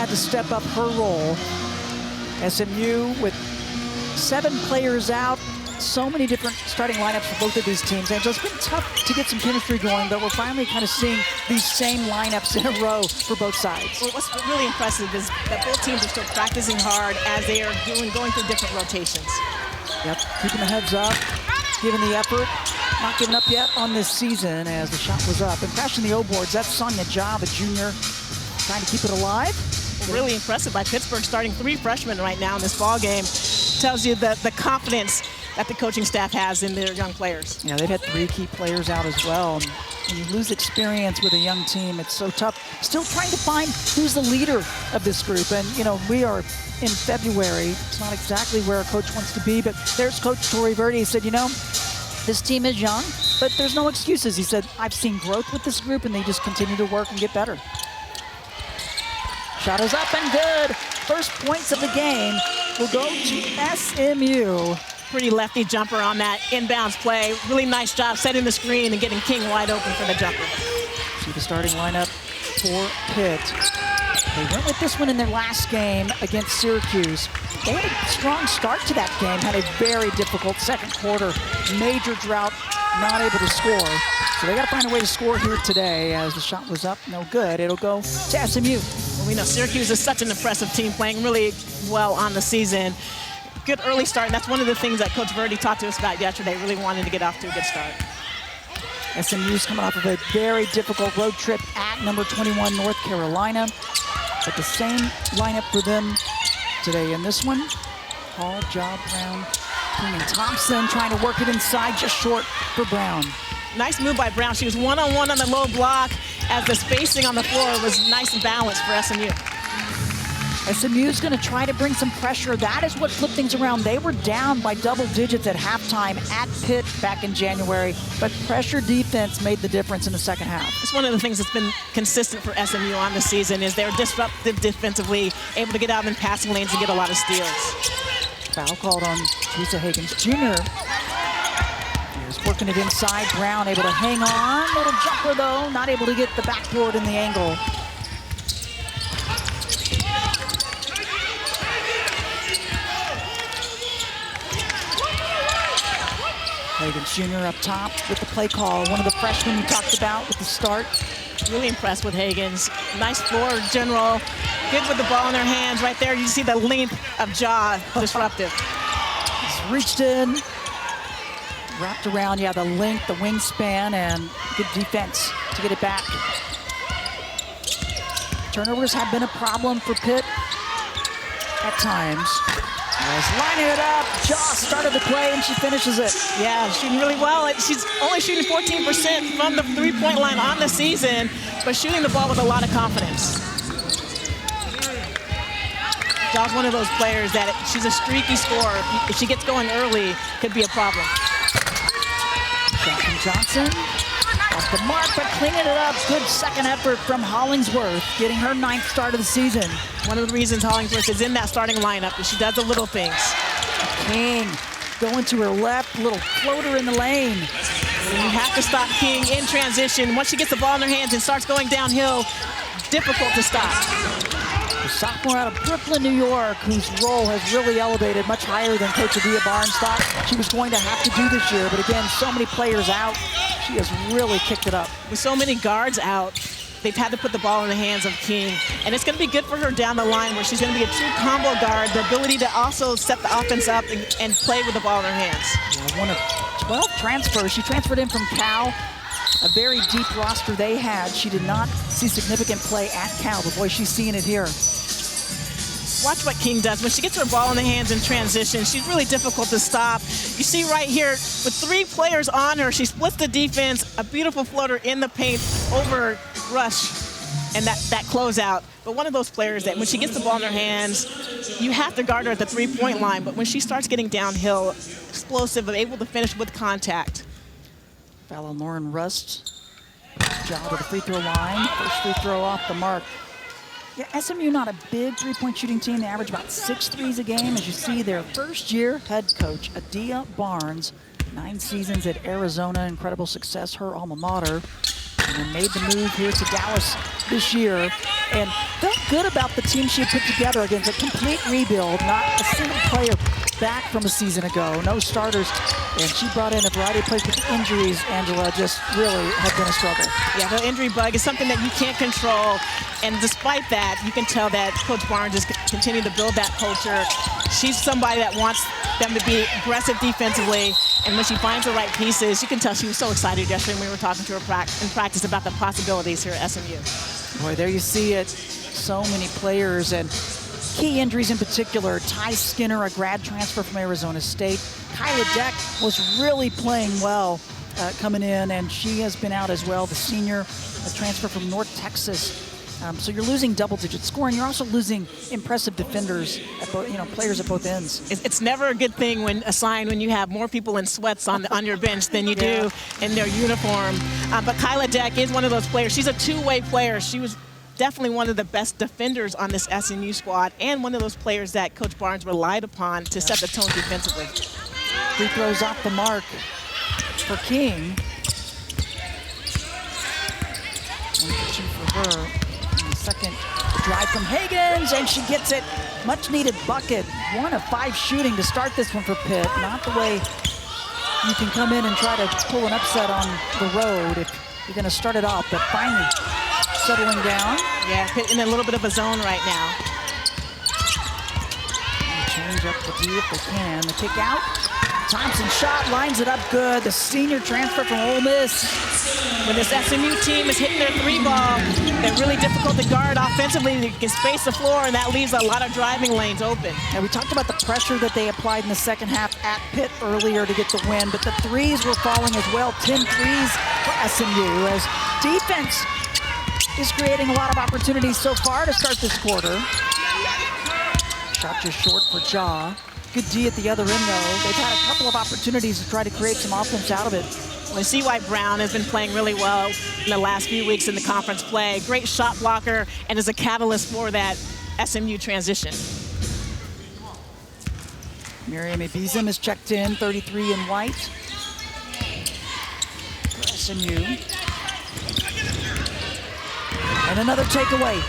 had to step up her role. SMU with 7 players out, so many different starting lineups for both of these teams. And it's been tough to get some chemistry going, but we're finally kind of seeing these same lineups in a row for both sides. Well, what's really impressive is that both teams are still practicing hard as they are going through different rotations. Yep, keeping the heads up, giving the effort, not giving up yet on this season as the shot was up. And crashing the O-boards, that's Sahnya, a junior, trying to keep it alive. Well, really impressive by Pittsburgh, starting 3 freshmen right now in this ball game. Tells you the confidence that the coaching staff has in their young players. Yeah, they've had 3 key players out as well. And when you lose experience with a young team, it's so tough. Still trying to find who's the leader of this group. And, you know, we are in February. It's not exactly where a coach wants to be, but there's Coach Torrey Verde. He said, you know, this team is young, but there's no excuses. He said, I've seen growth with this group, and they just continue to work and get better. Shot is up and good. First points of the game will go to SMU. Pretty lefty jumper on that inbounds play. Really nice job setting the screen and getting King wide open for the jumper. See the starting lineup for Pitt. They went with this one in their last game against Syracuse. They had a strong start to that game, had a very difficult second quarter. Major drought, not able to score. So they got to find a way to score here today as the shot was up, no good. It'll go to SMU. Well, we know Syracuse is such an impressive team, playing really well on the season. Good early start, and that's one of the things that Coach Verde talked to us about yesterday, really wanting to get off to a good start. SMU's coming off of a very difficult road trip at number 21, North Carolina. But the same lineup for them today in this one. Hall, Brown, King, and Thompson trying to work it inside, just short for Brown. Nice move by Brown. She was one-on-one on the low block as the spacing on the floor was nice and balanced for SMU. SMU's going to try to bring some pressure. That is what flipped things around. They were down by double digits at halftime at Pitt back in January, but pressure defense made the difference in the second half. It's one of the things that's been consistent for SMU on the season is they're disruptive defensively, able to get out in passing lanes and get a lot of steals. Foul called on Theresa Hagans Jr. Here's working it inside. Brown able to hang on. Little jumper though, not able to get the backboard in the angle. Hagans Jr. up top with the play call. One of the freshmen you talked about with the start. Really impressed with Hagans. Nice floor general. Good with the ball in their hands right there. You see the length of jaw, disruptive. He's reached in, wrapped around, yeah, the length, the wingspan, and good defense to get it back. Turnovers have been a problem for Pitt at times. As lining it up, Jaw started the play and she finishes it. Yeah, shooting really well. She's only shooting 14% from the three-point line on the season, but shooting the ball with a lot of confidence. Jaw's one of those players that she's a streaky scorer. If she gets going early, could be a problem. Shot from Johnson. Off the mark, but cleaning it up. Good second effort from Hollingsworth, getting her 9th start of the season. One of the reasons Hollingsworth is in that starting lineup is she does the little things. King going to her left, little floater in the lane. And you have to stop King in transition. Once she gets the ball in her hands and starts going downhill, difficult to stop. The sophomore out of Brooklyn, New York, whose role has really elevated much higher than Coach Adia Barnes thought she was going to have to do this year. But again, so many players out. She has really kicked it up. With so many guards out, they've had to put the ball in the hands of King. And it's going to be good for her down the line where she's going to be a true combo guard, the ability to also set the offense up and play with the ball in her hands. Yeah, one of 12 transfers. She transferred in from Cal, a very deep roster they had. She did not see significant play at Cal, but boy, she's seeing it here. Watch what King does. When she gets her ball in the hands in transition, she's really difficult to stop. You see right here, with 3 players on her, she splits the defense, a beautiful floater in the paint over Rush, and that closeout. But one of those players that when she gets the ball in her hands, you have to guard her at the three-point line, but when she starts getting downhill, explosive, but able to finish with contact. Foul on Lauren Rust. Job to the free throw line. First free throw off the mark. Yeah, SMU not a big three-point shooting team. They average about 6 threes a game. As you see, their first-year head coach, Adia Barnes, 9 seasons at Arizona, incredible success, her alma mater, and then made the move here to Dallas this year. and felt good about the team she had put together against a complete rebuild, not a single player back from a season ago, no starters, and she brought in a variety of players. With the injuries, Angela, just really have been a struggle. Yeah, the injury bug is something that you can't control, and despite that, you can tell that Coach Barnes is continuing to build that culture. She's somebody that wants them to be aggressive defensively, and when she finds the right pieces, you can tell she was so excited yesterday when we were talking to her in practice about the possibilities here at SMU. Boy, there you see it. So many players and key injuries in particular. Ty Skinner, a grad transfer from Arizona State. Mikayla Deck was really playing well coming in, and she has been out as well. The senior, a transfer from North Texas. So you're losing double-digit scoring. You're also losing impressive defenders, at both, players at both ends. It's never a good thing when you have more people in sweats on your bench than you do in their uniform. But Mikayla Deck is one of those players. She's a two-way player. She was definitely one of the best defenders on this SMU squad, and one of those players that Coach Barnes relied upon to set the tone defensively. Free throws off the mark for King. 1 for 2 for her. Second drive from Hagans, and she gets it. Much needed bucket. 1 of 5 shooting to start this one for Pitt. Not the way you can come in and try to pull an upset on the road if you're going to start it off, but finally settling down. Yeah, Pitt in a little bit of a zone right now. Change up the D if they can. The kick out. Thompson shot, lines it up good. The senior transfer from Ole Miss. When this SMU team is hitting their 3-ball, they're really difficult to guard offensively. They can space the floor, and that leaves a lot of driving lanes open. And we talked about the pressure that they applied in the second half at Pitt earlier to get the win, but the threes were falling as well. 10 threes for SMU as defense is creating a lot of opportunities so far to start this quarter. Shot just short for Ja. Good D at the other end, though. They've had a couple of opportunities to try to create some offense out of it. When C.Y. Brown has been playing really well in the last few weeks in the conference play. Great shot blocker and is a catalyst for that SMU transition. Miriam Ibizim is checked in, 33 in white for SMU. And another takeaway.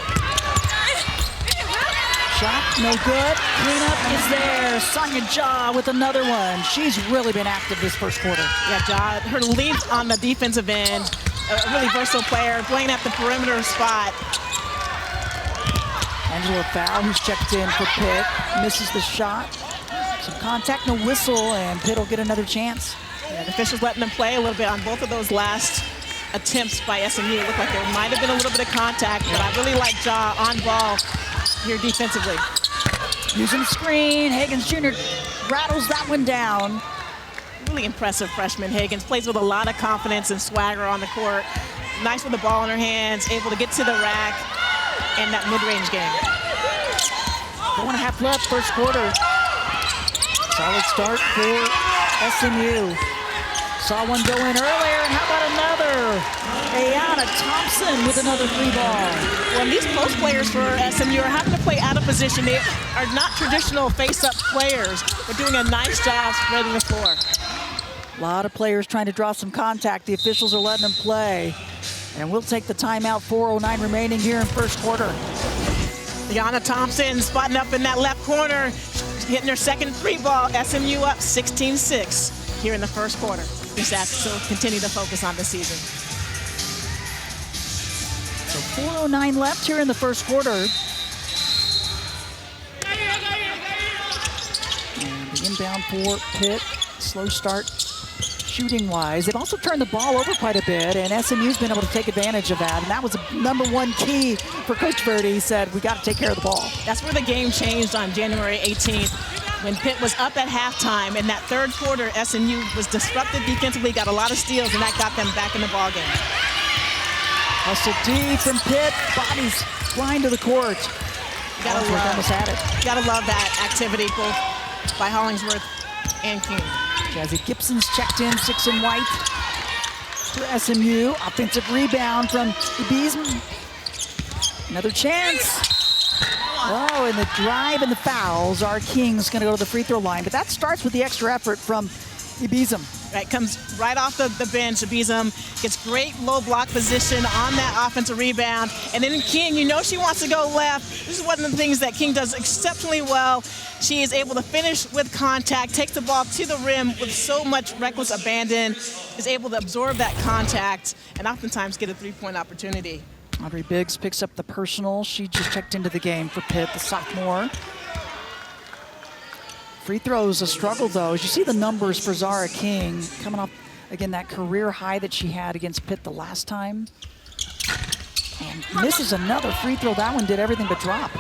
Shot, no good. Cleanup is there. Sahnya Ja with another one. She's really been active this first quarter. Yeah, Ja, her lead on the defensive end, a really versatile player, playing at the perimeter spot. Angela Fowl, who's checked in for Pitt, misses the shot. Some contact, no whistle, and Pitt will get another chance. Yeah, the officials letting them play a little bit on both of those last attempts by SMU. It looked like there might have been a little bit of contact, but I really like Ja on ball here defensively. Using the screen, Hagans Jr. rattles that one down. Really impressive freshman Hagans. Plays with a lot of confidence and swagger on the court. Nice with the ball in her hands, able to get to the rack and that mid-range game. 4.5 left, first quarter. Solid start for SMU. Saw one go in earlier, and how about another? Ayanna Thompson with another 3-ball. Well, these post players for SMU are having to play out of position. They are not traditional face-up players. They're doing a nice job spreading the floor. A lot of players trying to draw some contact. The officials are letting them play. And we'll take the timeout, 4:09 remaining here in first quarter. Ayanna Thompson spotting up in that left corner, hitting her second 3-ball. SMU up 16-6 here in the first quarter. Just have to continue to focus on this season. So 4:09 left here in the first quarter. And the inbound for Pitt. Slow start shooting-wise. They've also turned the ball over quite a bit, and SMU's been able to take advantage of that. And that was the #1 key for Coach Verdi. He said, we got to take care of the ball. That's where the game changed on January 18th. When Pitt was up at halftime, in that third quarter, SMU was disrupted defensively, got a lot of steals, and that got them back in the ballgame. Hustle deep from Pitt, bodies flying to the court. You gotta almost had it. You gotta love that activity, both by Hollingsworth and King. Jazzy Gibson's checked in, 6 in white for SMU. Offensive rebound from Ibizim. Another chance. Oh, and the drive and the fouls. Our King's going to go to the free throw line, but that starts with the extra effort from Ibizim. Right, comes right off the bench. Beasom gets great low block position on that offensive rebound. And then King, you know she wants to go left. This is one of the things that King does exceptionally well. She is able to finish with contact, takes the ball to the rim with so much reckless abandon, is able to absorb that contact, and oftentimes get a three-point opportunity. Audrey Biggs picks up the personal. She just checked into the game for Pitt, the sophomore. Free throws a struggle, though. As you see the numbers for Zahra King coming off, again, that career high that she had against Pitt the last time. And misses another free throw. That one did everything but drop.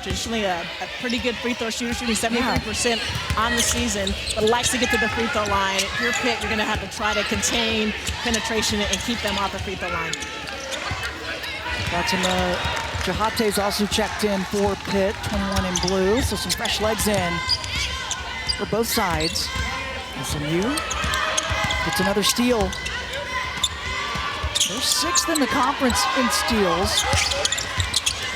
Traditionally a pretty good free throw shooter, shooting 73% on the season, but likes to get to the free throw line. If you're Pitt, you're going to have to try to contain penetration and keep them off the free throw line. Fatima Jahate's also checked in for Pitt, 21 in blue, so some fresh legs in for both sides. SMU gets another steal. They're 6th in the conference in steals.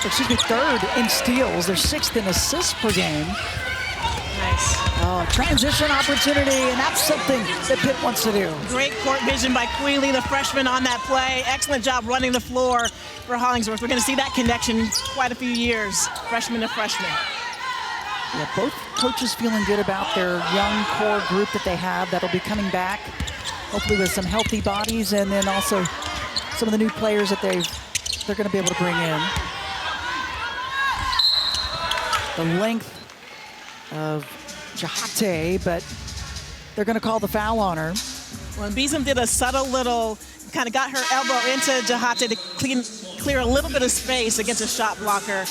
Excuse me, 3rd in steals. They're 6th in assists per game. Nice. Oh, transition opportunity, and that's something that Pitt wants to do. Great court vision by Queeley, the freshman, on that play. Excellent job running the floor for Hollingsworth. We're going to see that connection quite a few years, freshman to freshman. Yeah, both coaches feeling good about their young core group that they have that'll be coming back, hopefully with some healthy bodies, and then also some of the new players that they're going to be able to bring in. The length of Jahate, but they're going to call the foul on her. Well, Beasom did a subtle little, kind of got her elbow into Jahate to clear a little bit of space against a shot blocker.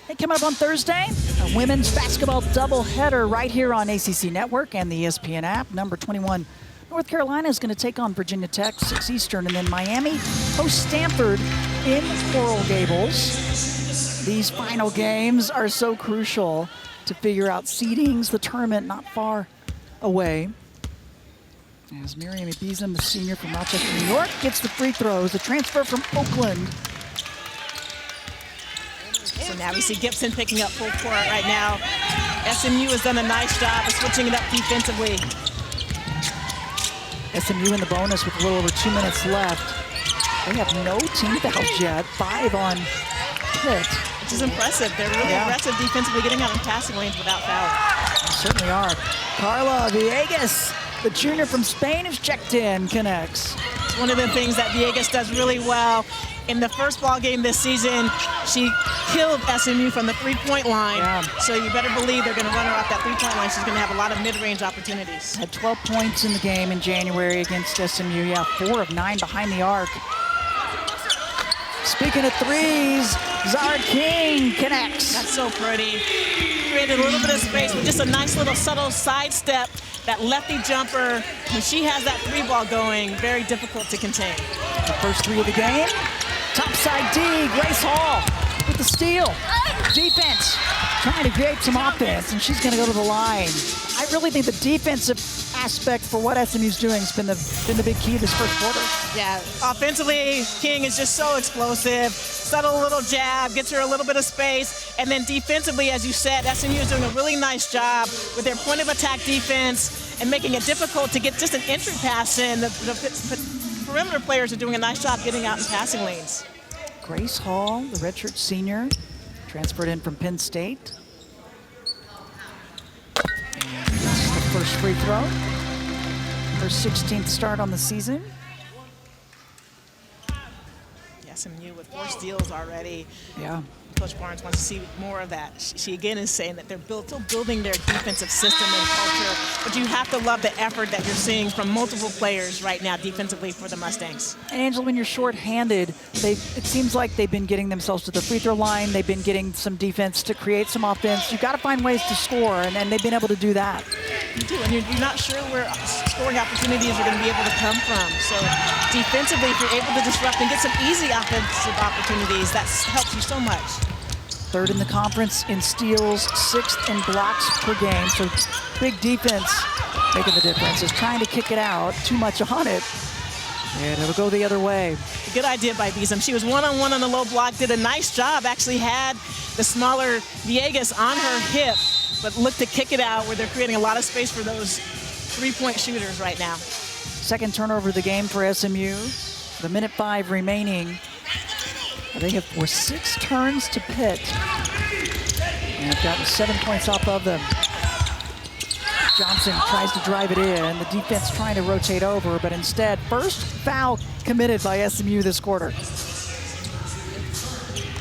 Hey, coming up on Thursday, a women's basketball doubleheader right here on ACC Network and the ESPN app. Number 21, North Carolina is going to take on Virginia Tech, 6 Eastern, and then Miami hosts Stanford in Coral Gables. These final games are so crucial to figure out seedings. The tournament not far away. As Miriam Beasom, the senior from Rochester, New York, gets the free throws. A transfer from Oakland. So now we see Gibson picking up full court right now. SMU has done a nice job of switching it up defensively. SMU in the bonus with a little over 2 minutes left. They have no team fouls yet. 5 on Pitt. Which is impressive. They're really aggressive defensively, getting out in passing lanes without fouling. They certainly are. Carla Villegas, the junior from Spain, is checked in, connects. It's one of the things that Villegas does really well. In the first ball game this season, she killed SMU from the three-point line. Yeah. So you better believe they're going to run her off that three-point line. She's going to have a lot of mid-range opportunities. Had 12 points in the game in January against SMU. Yeah, 4 of 9 behind the arc. Speaking of threes, Zahra King connects. That's so pretty. Created a little bit of space with just a nice little subtle sidestep. That lefty jumper, when she has that three ball going, very difficult to contain. The first 3 of the game. Topside D, Grace Hall with the steal. Defense, trying to create some offense, and she's going to go to the line. I really think the defensive aspect for what SMU's doing has been the big key this first quarter. Yeah, offensively, King is just so explosive. Subtle little jab, gets her a little bit of space. And then defensively, as you said, SMU is doing a really nice job with their point of attack defense and making it difficult to get just an entry pass in. The perimeter players are doing a nice job getting out in passing lanes. Grace Hall, the redshirt senior, transferred in from Penn State. And this is the first free throw. Her 16th start on the season. SMU with 4 steals already. Yeah. Coach Barnes wants to see more of that. She again is saying that they're still building their defensive system and culture, but you have to love the effort that you're seeing from multiple players right now defensively for the Mustangs. And Angela, when you're shorthanded, it seems like they've been getting themselves to the free throw line. They've been getting some defense to create some offense. You've got to find ways to score, and they've been able to do that. You do, and you're not sure where scoring opportunities are going to be able to come from. So defensively, if you're able to disrupt and get some easy offensive opportunities, that helps you so much. 3rd in the conference in steals, 6th in blocks per game. So big defense making the difference. Is trying to kick it out, too much on it, and it'll go the other way. Good idea by Beasom. She was one-on-one on the low block, did a nice job, actually had the smaller Villegas on her hip, but look to kick it out where they're creating a lot of space for those three-point shooters right now. Second turnover of the game for SMU. The minute 5 remaining. They have forced 6 turns to Pitt. And have gotten 7 points off of them. Johnson tries to drive it in. The defense trying to rotate over, but instead, first foul committed by SMU this quarter.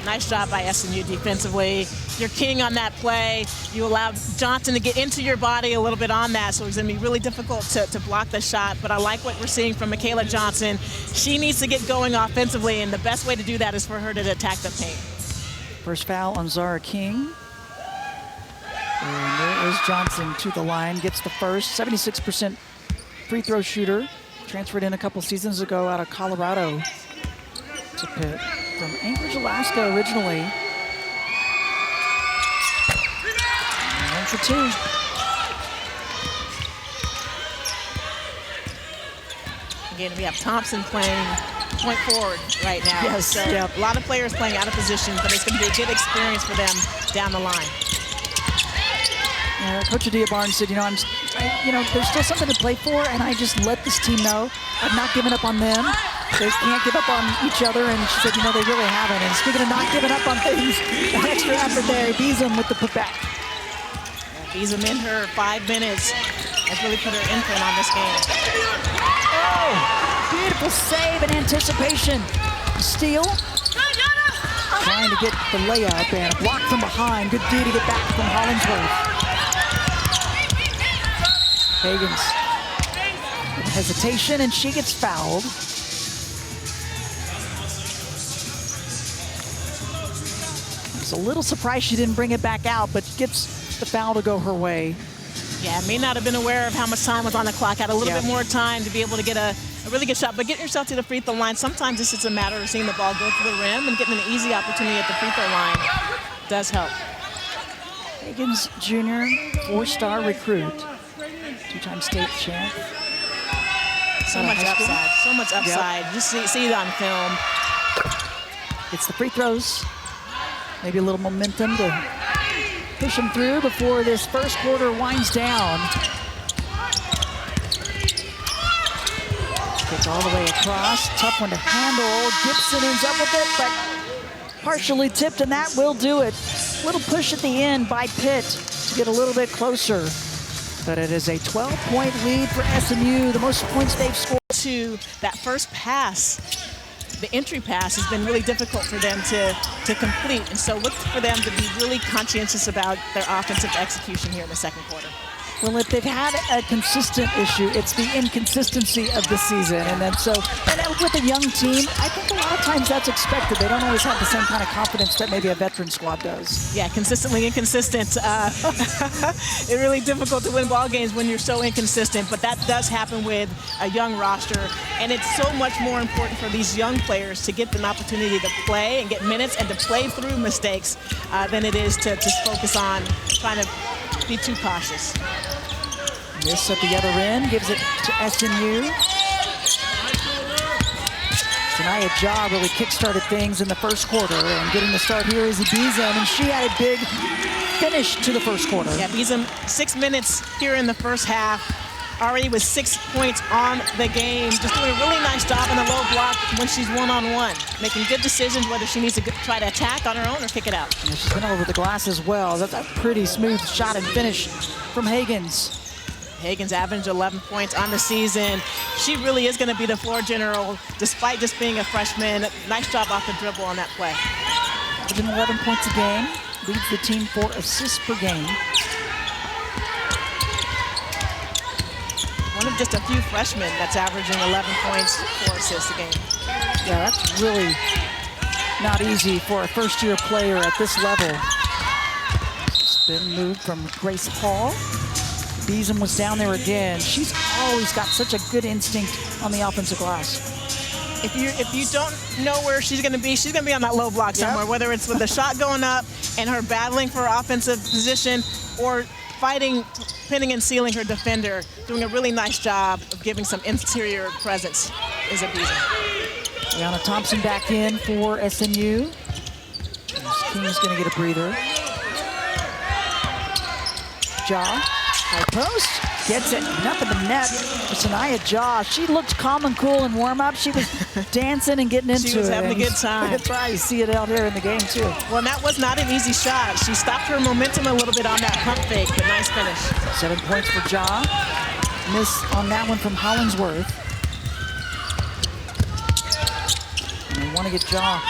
Nice job by SMU defensively. You're king on that play. You allowed Johnson to get into your body a little bit on that, so it's going to be really difficult to block the shot. But I like what we're seeing from Mikayla Johnson. She needs to get going offensively, and the best way to do that is for her to attack the paint. First foul on Zahra King. And there is Johnson to the line, gets the first. 76% free throw shooter. Transferred in a couple seasons ago out of Colorado to Pitt. From Anchorage, Alaska originally. 1 for 2. Again, we have Thompson playing point forward right now. Yes, so yep. A lot of players playing out of position, but it's going to be a good experience for them down the line. Coach Adia Barnes said, there's still something to play for, and I just let this team know I've not given up on them. They can't give up on each other, and she said, they really haven't. And speaking of not giving up on things, an extra effort there. Beeson with the putback. Beeson in her 5 minutes has really put her imprint on this game. Oh, beautiful save and anticipation. Steal. Trying to get the layup and a block from behind. Good D to get back from Hollingsworth. Hagans with hesitation, and she gets fouled. I was a little surprised she didn't bring it back out, but gets the foul to go her way. Yeah, may not have been aware of how much time was on the clock. Had a little bit more time to be able to get a really good shot. But getting yourself to the free throw line, sometimes it's a matter of seeing the ball go to the rim, and getting an easy opportunity at the free throw line does help. Hagans Jr., 4-star recruit. 2-time state champ. So much upside. So much upside. Yep. Just see it on film. Gets the free throws. Maybe a little momentum to push him through before this first quarter winds down. Gets all the way across. Tough one to handle. Gibson ends up with it, but partially tipped, and that will do it. Little push at the end by Pitt to get a little bit closer. But it is a 12-point lead for SMU, the most points they've scored. To that first pass, the entry pass has been really difficult for them to complete. And so look for them to be really conscientious about their offensive execution here in the second quarter. Well, if they've had a consistent issue, it's the inconsistency of the season. And then with a young team, I think a lot of times that's expected. They don't always have the same kind of confidence that maybe a veteran squad does. Yeah, consistently inconsistent. It's really difficult to win ball games when you're so inconsistent, but that does happen with a young roster. And it's so much more important for these young players to get an opportunity to play and get minutes and to play through mistakes than it is to just focus on trying to be too cautious. Miss at the other end, gives it to SMU. Sahnya Jah really kick-started things in the first quarter, and getting the start here is Beeson, and she had a big finish to the first quarter. Yeah, Beeson, 6 minutes here in the first half, already with 6 points on the game, just doing a really nice job in the low block when she's one-on-one, making good decisions whether she needs to try to attack on her own or kick it out. And she's been over the glass as well. That's a pretty smooth shot and finish from Hagans. Hagans averaged 11 points on the season. She really is going to be the floor general, despite just being a freshman. Nice job off the dribble on that play. Within 11 points a game, leads the team for assists per game. One of just a few freshmen that's averaging 11 points, 4 assists a game. Yeah, that's really not easy for a first-year player at this level. Spin move from Grace Hall. Beeson was down there again. She's always got such a good instinct on the offensive glass. If you don't know where she's going to be on that low block somewhere, whether it's with the shot going up and her battling for offensive position or fighting, pinning and sealing her defender, doing a really nice job of giving some interior presence is a Beeson. Ayanna Thompson back in for SMU. King's going to get a breather. Zahra. High post. Gets it. Up in the net for Sahnya. She looked calm and cool in warm-up. She was dancing and getting into it. She was having a good time. That's right. You see it out there in the game, too. Well, that was not an easy shot. She stopped her momentum a little bit on that pump fake, but nice finish. 7 points for Zahra. Miss on that one from Hollingsworth. And they want to get Zahra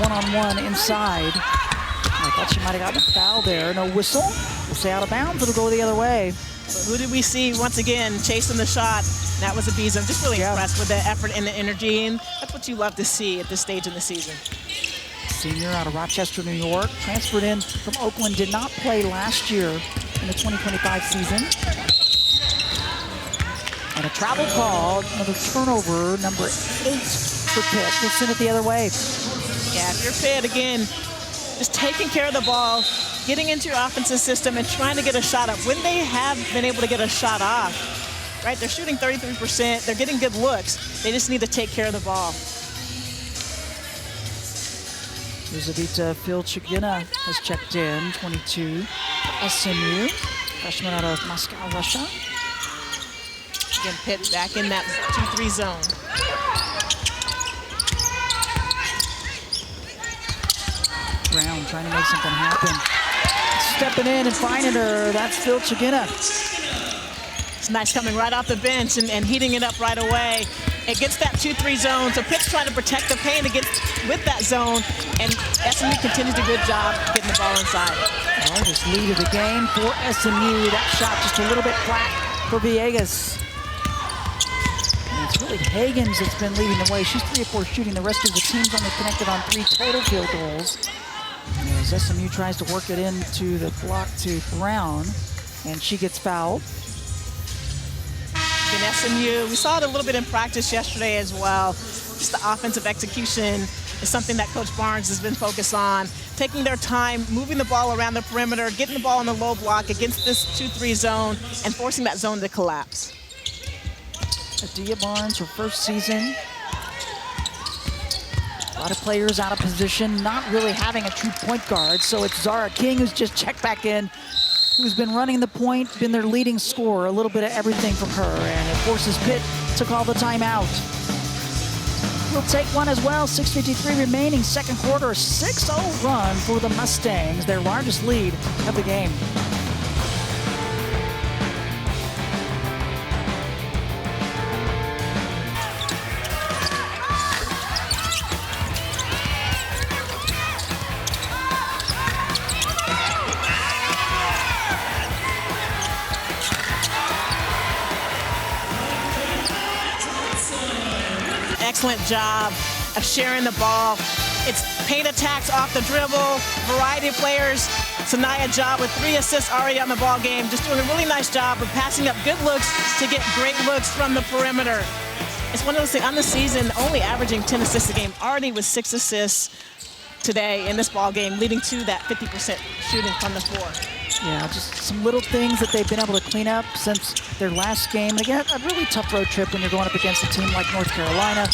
one-on-one inside. I thought she might have gotten a foul there. No whistle. We'll say out of bounds. It'll go the other way. But who did we see once again chasing the shot? That was Abiza. I'm just really impressed with the effort and the energy, and that's what you love to see at this stage in the season. Senior out of Rochester, New York. Transferred in from Oakland. Did not play last year in the 2025 season. And a travel call. Another turnover. Number 8 for Pitt. We'll send it the other way. Yeah, if you're Pitt, again, just taking care of the ball, getting into your offensive system and trying to get a shot up. When they have been able to get a shot off, right, they're shooting 33%, they're getting good looks. They just need to take care of the ball. Elizaveta Filchigina has checked in, 22. SMU, freshman out of Moscow, Russia. Again, Pitt back in that 2-3 zone. Brown trying to make something happen. Stepping in and finding her, that's Filchigina. It's nice coming right off the bench and heating it up right away. It gets that 2-3 zone, so Pitt's trying to protect the paint against with that zone, and SMU continues a good job getting the ball inside. Largest lead of the game for SMU. That shot just a little bit flat for Villegas. And it's really Hagans that's been leading the way. She's 3 of 4 shooting. The rest of the team's only connected on 3 total field goals. As SMU tries to work it into the block to Brown, and she gets fouled. In SMU, we saw it a little bit in practice yesterday as well. Just the offensive execution is something that Coach Barnes has been focused on. Taking their time, moving the ball around the perimeter, getting the ball in the low block against this 2-3 zone, and forcing that zone to collapse. Adia Barnes, her first season. A lot of players out of position, not really having a true point guard. So it's Zahra King who's just checked back in, who's been running the point, been their leading scorer, a little bit of everything from her, and it forces Pitt to call the timeout. We'll take one as well, 6:53 remaining, second quarter, a 6-0 run for the Mustangs, their largest lead of the game. Excellent job of sharing the ball. It's paint attacks off the dribble, variety of players. Sahnya with 3 assists already on the ball game, just doing a really nice job of passing up good looks to get great looks from the perimeter. It's one of those things, on the season, only averaging 10 assists a game, already with 6 assists today in this ball game, leading to that 50% shooting from the floor. Yeah, just some little things that they've been able to clean up since their last game. And again, a really tough road trip when you're going up against a team like North Carolina.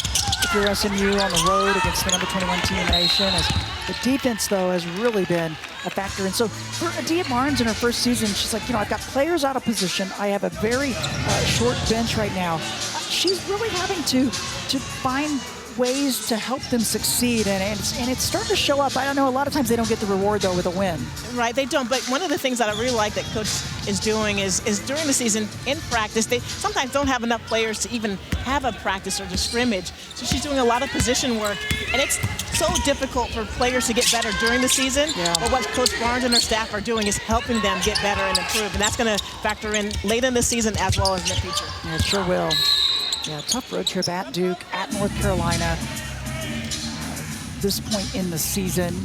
If you're SMU on the road against the number 21 team in the nation. As the defense, though, has really been a factor. And so for Adia Barnes in her first season, she's like, you know, I've got players out of position. I have a very short bench right now. She's really having to find ways to help them succeed, and it's starting to show up. I don't know, a lot of times they don't get the reward, though, with a win. Right, they don't, but one of the things that I really like that Coach is doing is during the season, in practice, they sometimes don't have enough players to even have a practice or just scrimmage, so she's doing a lot of position work, and it's so difficult for players to get better during the season, but what Coach Barnes and her staff are doing is helping them get better and improve, and that's going to factor in late in the season as well as in the future. Yeah, it sure will. Yeah, tough road trip at Duke, at North Carolina. This point in the season.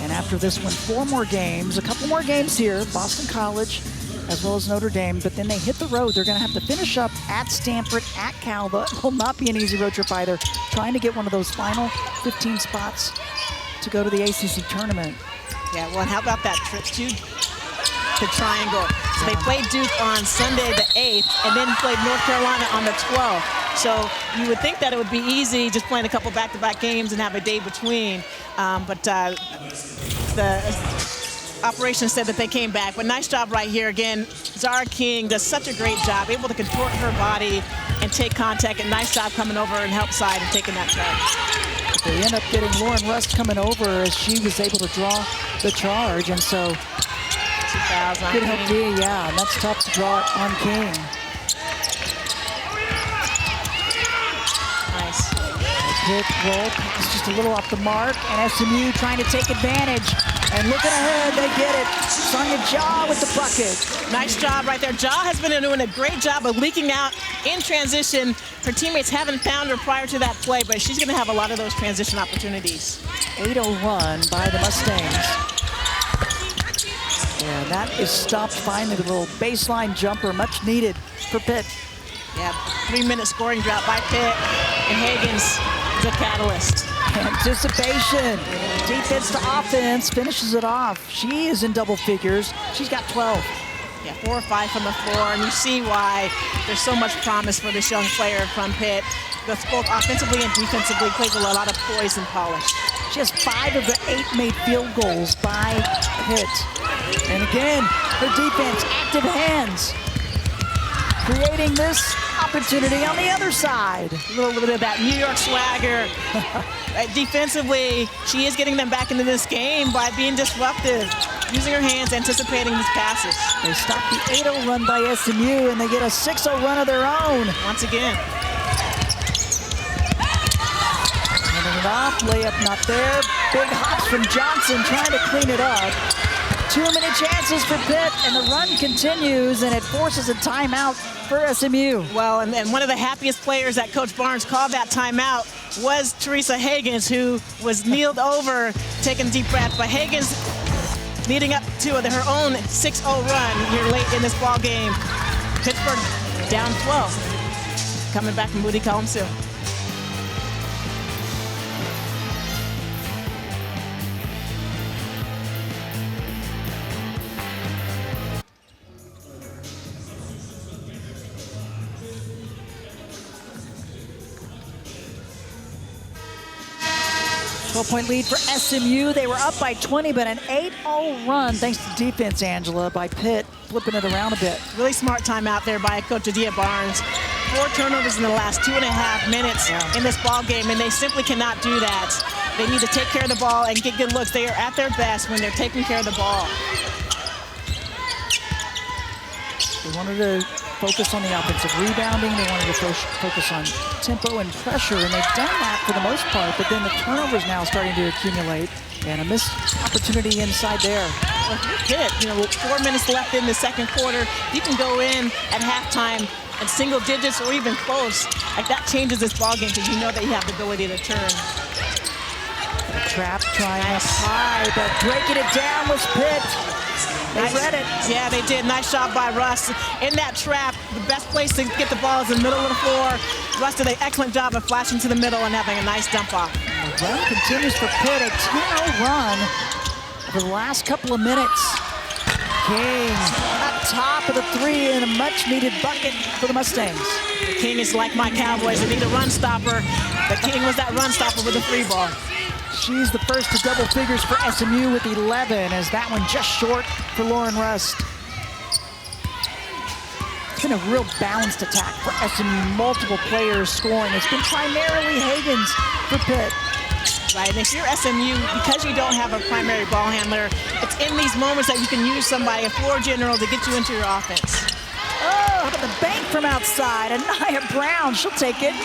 And after this one, 4 more games, a couple more games here, Boston College, as well as Notre Dame, but then they hit the road. They're gonna have to finish up at Stanford, at Cal. That will not be an easy road trip either. Trying to get one of those final 15 spots to go to the ACC tournament. Yeah, well, and how about that trip to the Triangle? So they played Duke on Sunday the 8th and then played North Carolina on the 12th. So you would think that it would be easy just playing a couple back-to-back games and have a day between. But the operations said that they came back, but nice job right here. Again, Zahra King does such a great job, able to contort her body and take contact, and nice job coming over and help side and taking that charge. They end up getting Lauren Rust coming over as she was able to draw the charge, and so 2,000 on good help King. D, yeah, and that's tough to draw it on King. Nice. Pitt roll, pass just a little off the mark, and SMU trying to take advantage. And looking ahead, they get it. Sahnya Jaw with the bucket. Nice job right there. Jaw has been doing a great job of leaking out in transition. Her teammates haven't found her prior to that play, but she's going to have a lot of those transition opportunities. 8:01 by the Mustangs. And that is stopped finally with a little baseline jumper, much needed for Pitt. Yeah, 3-minute scoring drought by Pitt, and Hagans is a catalyst. Anticipation, defense to offense, finishes it off. She is in double figures. She's got 12. Yeah, 4 or 5 from the floor, and you see why there's so much promise for this young player from Pitt. That's both offensively and defensively, plays with a lot of poise and polish. She has 5 of the 8 made field goals by Pitt. And again, her defense, active hands, creating this opportunity on the other side. A little bit of that New York swagger. Defensively, she is getting them back into this game by being disruptive, using her hands, anticipating these passes. They stop the 8-0 run by SMU, and they get a 6-0 run of their own. Once again. Handing it off, layup not there. Big hops from Johnson trying to clean it up. Too many chances for Pitt, and the run continues, and it forces a timeout for SMU. Well, and one of the happiest players that Coach Barnes called that timeout was Theresa Hagans, who was kneeled over, taking a deep breath. But Hagans leading up to her own 6-0 run here late in this ball game. Pittsburgh down 12. Coming back from Moody Collins soon. Point lead for SMU. They were up by 20, but an 8-0 run thanks to defense, Angela, by Pitt, flipping it around a bit. Really smart timeout there by Coach Adia Barnes. 4 turnovers in the last 2.5 minutes in this ball game, and they simply cannot do that. They need to take care of the ball and get good looks. They are at their best when they're taking care of the ball. They wanted to focus on the offensive rebounding. They wanted to focus on tempo and pressure, and they've done that for the most part, but then the turnovers now starting to accumulate, and a missed opportunity inside there. Well, Pitt, 4 minutes left in the second quarter. You can go in at halftime in single digits or even close. Like, that changes this ball game because you know that you have the ability to turn. Trap trying up high, but breaking it down was Pitt. They read it. Yeah, they did. Nice job by Russ. In that trap, the best place to get the ball is in the middle of the floor. Russ did an excellent job of flashing to the middle and having a nice dump off. The run continues for Pitt, a 10-0 run over the last couple of minutes. King up top of the 3 and a much-needed bucket for the Mustangs. King is like my Cowboys. They need a run stopper. But King was that run stopper with a 3 ball. She's the first to double figures for SMU with 11, as that one just short for Lauren Rust. It's been a real balanced attack for SMU, multiple players scoring. It's been primarily Hagans for Pitt. Right, and if you're SMU, because you don't have a primary ball handler, it's in these moments that you can use somebody, a floor general, to get you into your offense. Oh, how about the bank from outside? Anaya Brown, she'll take it.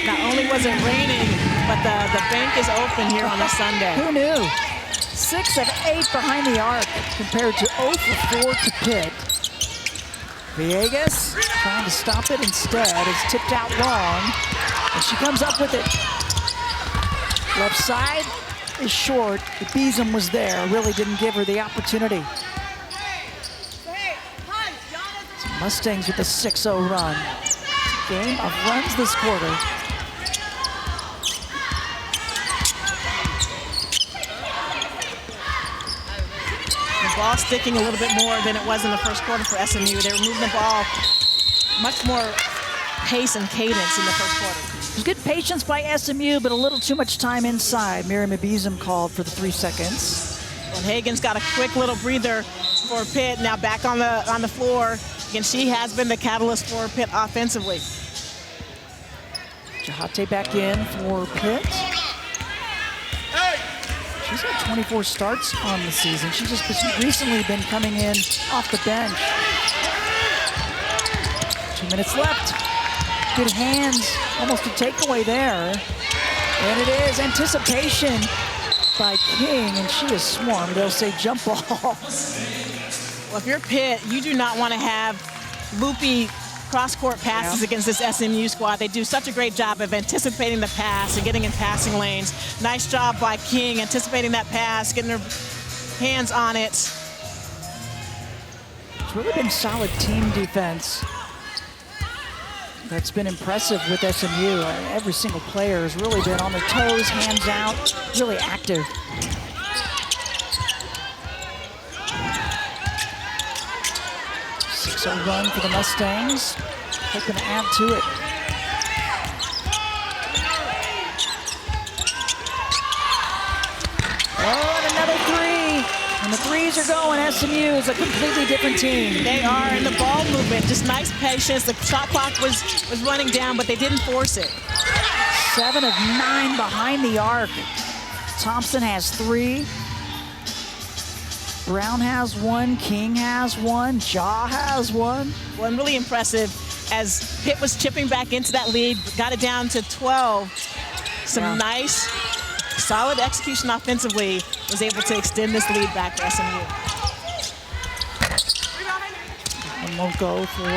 Not only was it raining, but the bank is open here on a Sunday. Who knew? 6 of 8 behind the arc compared to 0 for 4 to Pitt. Villegas trying to stop it instead. It's tipped out long, and she comes up with it. Left side is short. The Beeson was there, really didn't give her the opportunity. So Mustangs with a 6-0 run. Game of runs this quarter. Ball sticking a little bit more than it was in the first quarter for SMU. They were moving the ball much more pace and cadence in the first quarter. There's good patience by SMU, but a little too much time inside. Miriam Abizam called for the 3 seconds. Well, Hagans got a quick little breather for Pitt. Now back on the floor. Again, she has been the catalyst for Pitt offensively. Jahate back in for Pitt. She's got 24 starts on the season. She's just recently been coming in off the bench. 2 minutes left. Good hands, almost a takeaway there. And it is anticipation by King, and she is swarmed. They'll say jump ball. Well, if you're Pitt, you do not want to have loopy cross-court passes against this SMU squad. They do such a great job of anticipating the pass and getting in passing lanes. Nice job by King, anticipating that pass, getting her hands on it. It's really been solid team defense. That's been impressive with SMU. Every single player has really been on their toes, hands out, really active. So run for the Mustangs, hoping to add to it. Oh, and another three. And the threes are going. SMU is a completely different team. They are in the ball movement. Just nice patience. The shot clock was running down, but they didn't force it. 7 of 9 behind the arc. Thompson has 3. Brown has 1, King has 1, Jaw has 1. Well, and really impressive as Pitt was chipping back into that lead, got it down to 12. Some nice, solid execution offensively, was able to extend this lead back to SMU. And we'll go for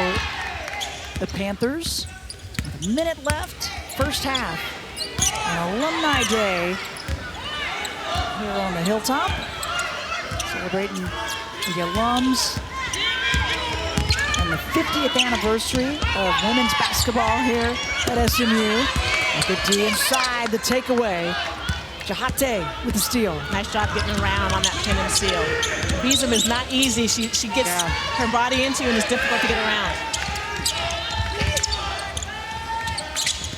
the Panthers. With a minute left, first half. An alumni day here on the hilltop. Celebrating the alums and the 50th anniversary of women's basketball here at SMU. With the D inside, the takeaway. Jahate with the steal. Nice job getting around on that pin and steal. Beeson is not easy. She gets her body into you and it's difficult to get around.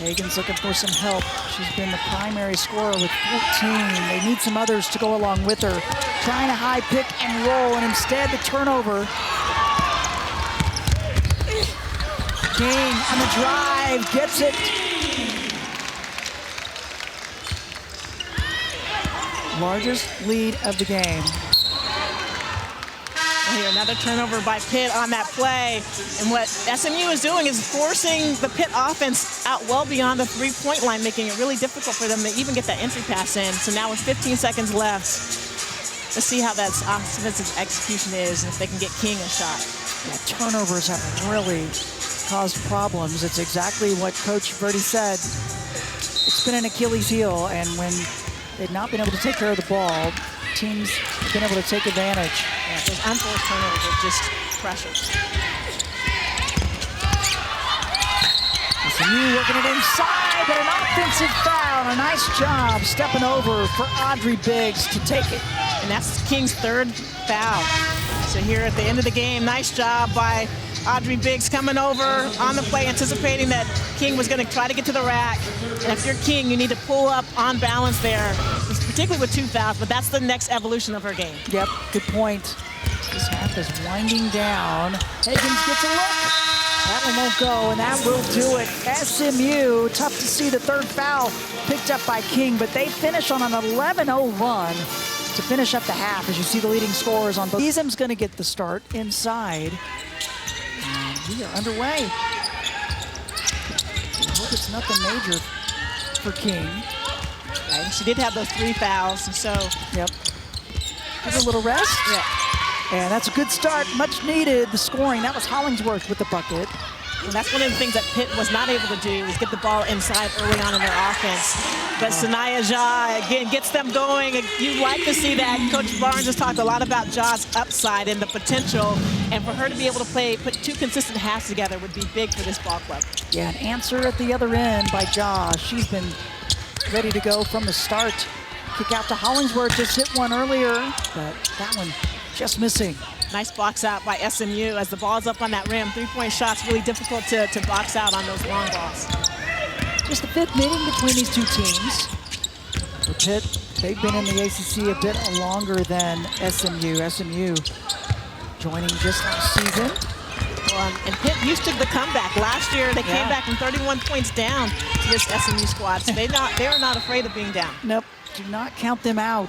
Hagans looking for some help. She's been the primary scorer with 14. They need some others to go along with her. Trying to high pick and roll, and instead the turnover. King on the drive, gets it. Largest lead of the game. Here, another turnover by Pitt on that play. And what SMU is doing is forcing the Pitt offense out well beyond the three-point line, making it really difficult for them to even get that entry pass in. So now with 15 seconds left, let's see how that offensive execution is and if they can get King a shot. Yeah, turnovers have really caused problems. It's exactly what Coach Verdi said. It's been an Achilles heel, and when they've not been able to take care of the ball, teams have been able to take advantage. Yeah, those unforced turnovers are just pressures. SMU working it inside, but an offensive foul. A nice job stepping over for Audrey Biggs to take it. And that's King's third foul. So here at the end of the game, nice job by Audrey Biggs coming over on the play, anticipating that King was going to try to get to the rack. And if you're King, you need to pull up on balance there, particularly with 2 fouls, but that's the next evolution of her game. Yep, good point. This half is winding down. Hagans gets a look. That one won't go, and that will do it. SMU, tough to see the third foul picked up by King, but they finish on an 11-0 run to finish up the half, as you see the leading scorers on both. Beesam's going to get the start inside. And we are underway. I hope it's nothing major for King. Right. She did have those 3 fouls, and so. Yep. Give her a little rest. Yeah. And that's a good start, much needed. The scoring, that was Hollingsworth with the bucket. And that's one of the things that Pitt was not able to do, was get the ball inside early on in their offense. But Sahnya again gets them going. You like to see that. Coach Barnes has talked a lot about Jaw's upside and the potential. And for her to be able to put 2 consistent halves together would be big for this ball club. Yeah, an answer at the other end by Jaw. She's been ready to go from the start. Kick out to Hollingsworth, just hit one earlier, but that one just missing. Nice box out by SMU as the ball's up on that rim. 3-point shots really difficult to box out on those long balls. Just the 5th meeting between these two teams. For Pitt, They've been in the ACC a bit longer than SMU. SMU joining just last season. Well, and Pitt used to the comeback. Last year, they came back from 31 points down to this SMU squad. So they are not afraid of being down. Nope, do not count them out.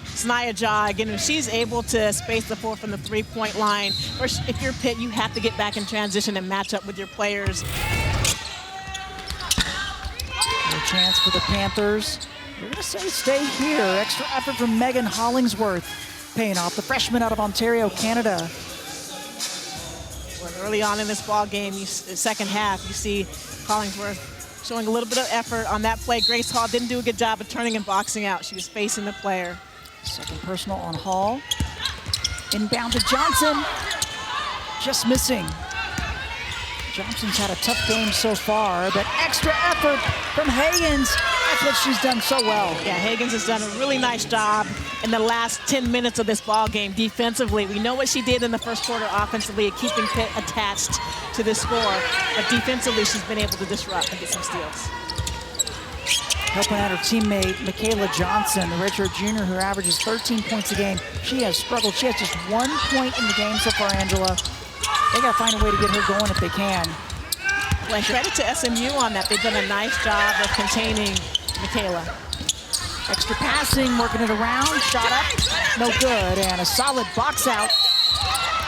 Sahnya, again, if she's able to space the floor from the three-point line, or if you're Pitt, you have to get back in transition and match up with your players. No chance for the Panthers. They're going to say stay here. Extra effort from Megan Hollingsworth paying off. The freshman out of Ontario, Canada. Well, early on in this ball game, second half, you see Hollingsworth showing a little bit of effort on that play. Grace Hall didn't do a good job of turning and boxing out. She was facing the player. Second personal on Hall. Inbound to Johnson. Just missing. Johnson's had a tough game so far, but extra effort from Hagans. That's what she's done so well. Yeah, Hagans has done a really nice job in the last 10 minutes of this ball game defensively. We know what she did in the first quarter offensively, keeping Pitt attached to this score, but defensively she's been able to disrupt and get some steals. Helping out her teammate, Mikayla Johnson, the redshirt junior who averages 13 points a game. She has struggled. She has just 1 point in the game so far, Angela. They got to find a way to get her going if they can. Well, credit to SMU on that. They've done a nice job of containing Mikayla. Extra passing, working it around, shot up, no good, and a solid box out.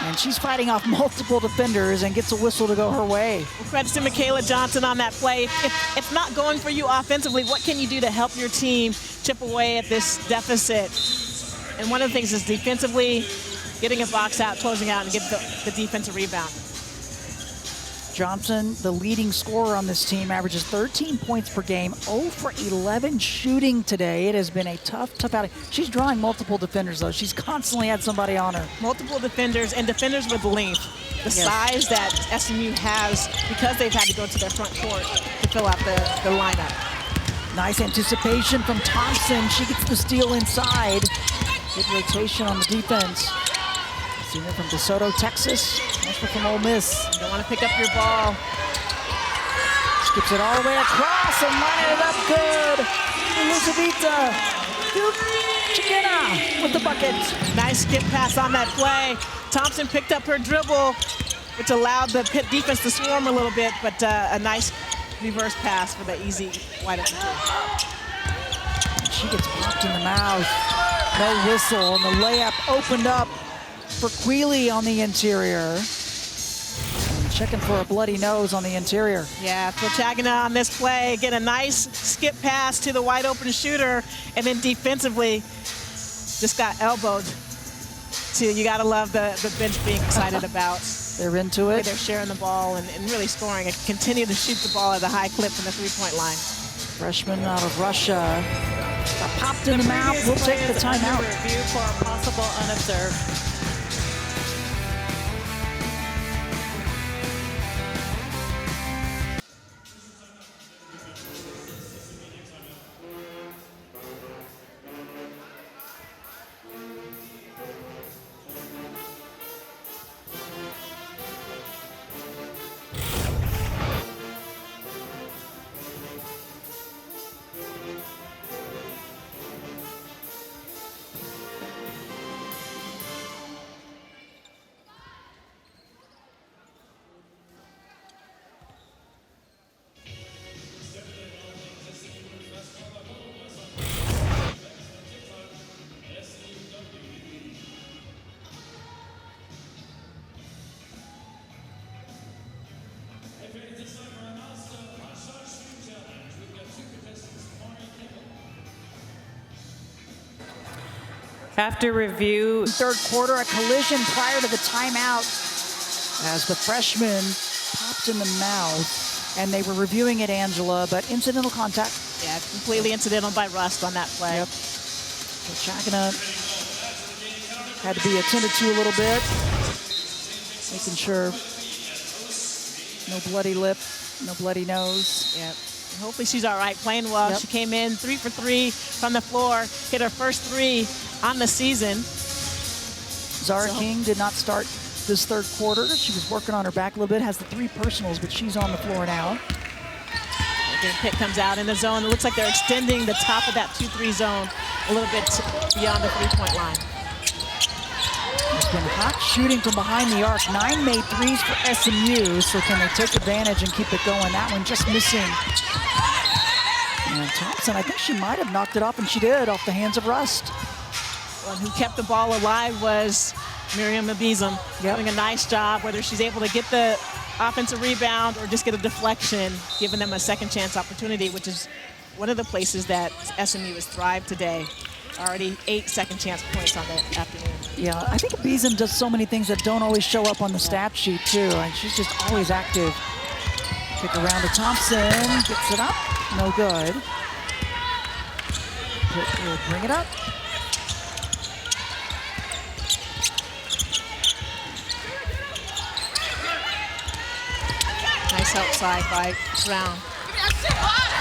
And she's fighting off multiple defenders and gets a whistle to go her way. Well, credit to Mikayla Johnson on that play. If it's not going for you offensively, what can you do to help your team chip away at this deficit? And one of the things is defensively, getting a box out, closing out, and get the defensive rebound. Johnson, the leading scorer on this team, averages 13 points per game, 0 for 11 shooting today. It has been a tough outing. She's drawing multiple defenders, though. She's constantly had somebody on her. Multiple defenders, and defenders with length. The size that SMU has, because they've had to go to their front court to fill out the lineup. Nice anticipation from Thompson. She gets the steal inside. Good rotation on the defense. Senior from DeSoto, Texas. Transfer from Ole Miss. You don't want to pick up your ball. Skips it all the way across and lining it up good. Elizaveta Chikina with the bucket. Nice skip pass on that play. Thompson picked up her dribble, which allowed the Pitt defense to swarm a little bit, but a nice reverse pass for the easy wide open three. She gets popped in the mouth. No whistle, and the layup opened up for Quealy on the interior. And checking for a bloody nose on the interior. Yeah, Chagana on this play. Get a nice skip pass to the wide open shooter, and then defensively just got elbowed. You gotta love the bench being excited about. They're into it. They're sharing the ball and really scoring and continue to shoot the ball at a high clip from the three-point line. Freshman out of Russia. Got popped in the mouth. We'll take the timeout. Review for a possible unobserved. After review, third quarter, a collision prior to the timeout as the freshman popped in the mouth, and they were reviewing it, Angela, but incidental contact. Yeah, completely incidental by Rust on that play. Yep. So Chagana had to be attended to a little bit, making sure no bloody lip, no bloody nose. Yep. Hopefully she's all right, playing well. Yep. She came in 3 for 3 from the floor, hit her first 3 on the season. Zahra King did not start this third quarter. She was working on her back a little bit, has the 3 personals, but she's on the floor now. Again, Pitt comes out in the zone. It looks like they're extending the top of that 2-3 zone a little bit beyond the three-point line. It's been hot shooting from behind the arc. 9 made threes for SMU, so can they take advantage and keep it going? That one just missing. And Thompson, I think she might have knocked it off, and she did, off the hands of Rust. Well, who kept the ball alive was Miriam Abizam, doing a nice job, whether she's able to get the offensive rebound or just get a deflection, giving them a second chance opportunity, which is one of the places that SMU has thrived today. Already 8 second chance points on the afternoon. Yeah, I think Abizam does so many things that don't always show up on the stat sheet too, and she's just always active. Kick around to Thompson, gets it up, no good. Pitt will bring it up. Nice outside by Brown.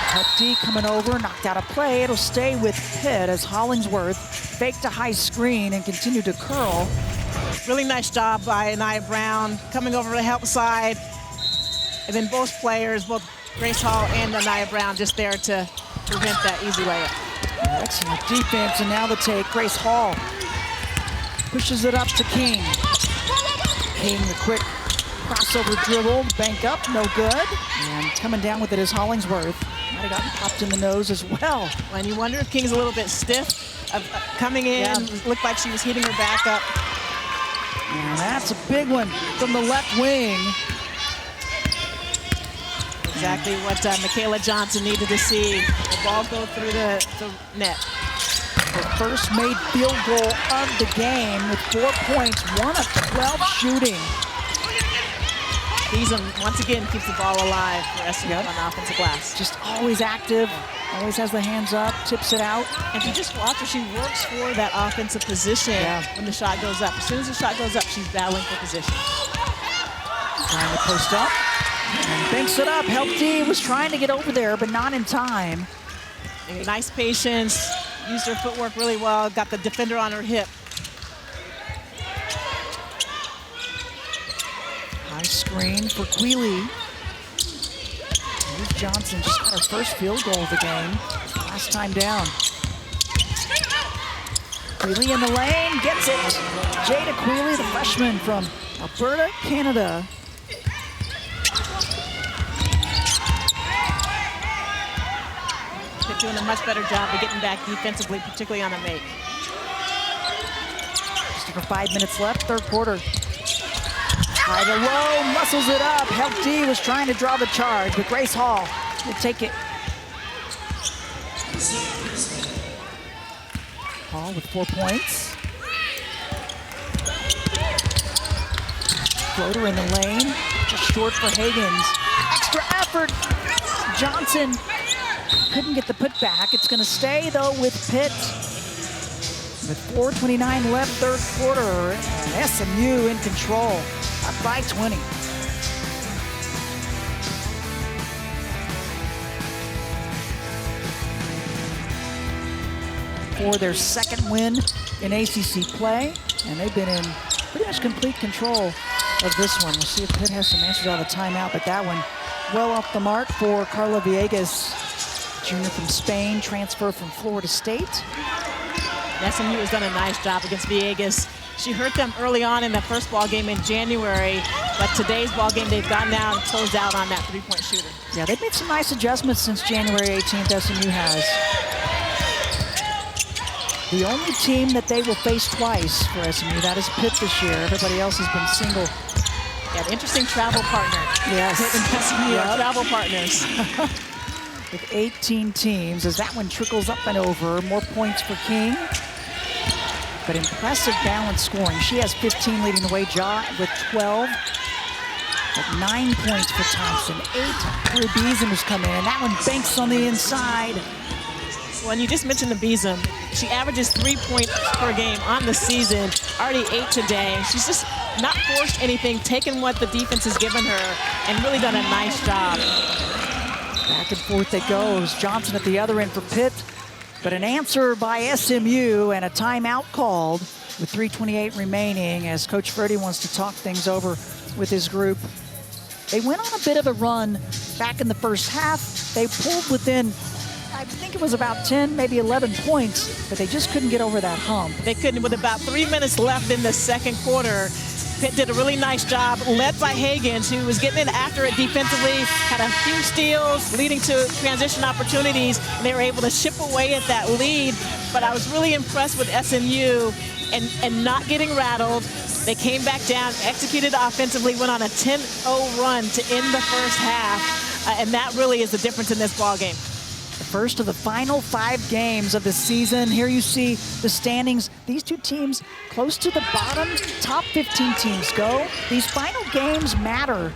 Hupty coming over, knocked out a play. It'll stay with Pitt as Hollingsworth faked a high screen and continued to curl. Really nice job by Ayanna Brown coming over the help side. And then both players, both Grace Hall and Ayanna Brown, just there to prevent that easy layup. Excellent defense, and now the take. Grace Hall pushes it up to King. King, the quick crossover dribble, bank up, no good. And coming down with it is Hollingsworth. Might have gotten popped in the nose as well. And you wonder if King's a little bit stiff of coming in. Yeah. Looked like she was heating her back up. And that's a big one from the left wing. Exactly what Mikayla Johnson needed to see. The ball go through the net. The first made field goal of the game with 4 points, 1 of 12 shooting. Beason, once again, keeps the ball alive for SMU on the offensive glass. Just always active, always has the hands up, tips it out. And if you just watch her, she works for that offensive position when the shot goes up. As soon as the shot goes up, she's battling for position. Trying to post up and banks it up. Help D was trying to get over there, but not in time. And nice patience, used her footwork really well, got the defender on her hip. Nice screen for Quealy. Here's Johnson, just got her first field goal of the game. Last time down. Quealy in the lane, gets it. Jada Quealy, the freshman from Alberta, Canada. They're doing a much better job of getting back defensively, particularly on the make. Just over 5 minutes left, third quarter. High to low, muscles it up. Help D was trying to draw the charge, but Grace Hall will take it. Hall with 4 points. Floater in the lane, just short for Hagans. Extra effort. Johnson couldn't get the putback. It's going to stay though with Pitt. With 4:29 left, third quarter, and SMU in control. Up by 20. For their second win in ACC play, and they've been in pretty much complete control of this one. We'll see if Pitt has some answers out of the timeout, but that one well off the mark for Carla Villegas, junior from Spain, transfer from Florida State. SMU has done a nice job against Villegas. She hurt them early on in the first ball game in January, but today's ball game they've gotten out and closed out on that three-point shooter. Yeah, they've made some nice adjustments since January 18th, SMU has. The only team that they will face twice for SMU, that is Pitt this year. Everybody else has been single. Yeah, an interesting travel partner. Yes. Pitt and SMU are travel partners. With 18 teams, as that one trickles up and over, more points for King. But impressive balanced scoring. She has 15 leading the way, Ja with 12. But 9 points for Thompson, 8 for Beeson who's come in. That one banks on the inside. Well, and you just mentioned the Beeson. She averages 3 points per game on the season, already 8 today. She's just not forced anything, taken what the defense has given her, and really done a nice job. Back and forth it goes. Johnson at the other end for Pitt. But an answer by SMU and a timeout called with 3:28 remaining as Coach Freddie wants to talk things over with his group. They went on a bit of a run back in the first half. They pulled within, I think it was about 10, maybe 11 points, but they just couldn't get over that hump. They couldn't. With about 3 minutes left in the second quarter, Pitt did a really nice job, led by Hagans, who was getting in after it defensively, had a few steals leading to transition opportunities, and they were able to chip away at that lead. But I was really impressed with SMU and not getting rattled. They came back down, executed offensively, went on a 10-0 run to end the first half, and that really is the difference in this ball game. The first of the final 5 games of the season. Here you see the standings. These two teams close to the bottom. Top 15 teams go. These final games matter.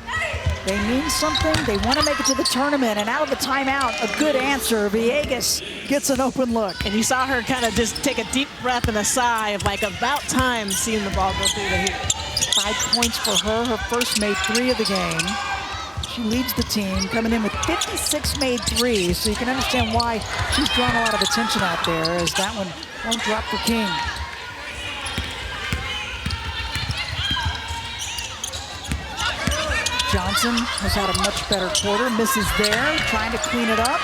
They mean something. They want to make it to the tournament. And out of the timeout, a good answer. Villegas gets an open look. And you saw her kind of just take a deep breath and a sigh of like about time seeing the ball go through the hoop. 5 points for her. Her first made 3 of the game. She leads the team, coming in with 56 made threes, so you can understand why she's drawn a lot of attention out there, as that one won't drop for King. Johnson has had a much better quarter, misses there, trying to clean it up.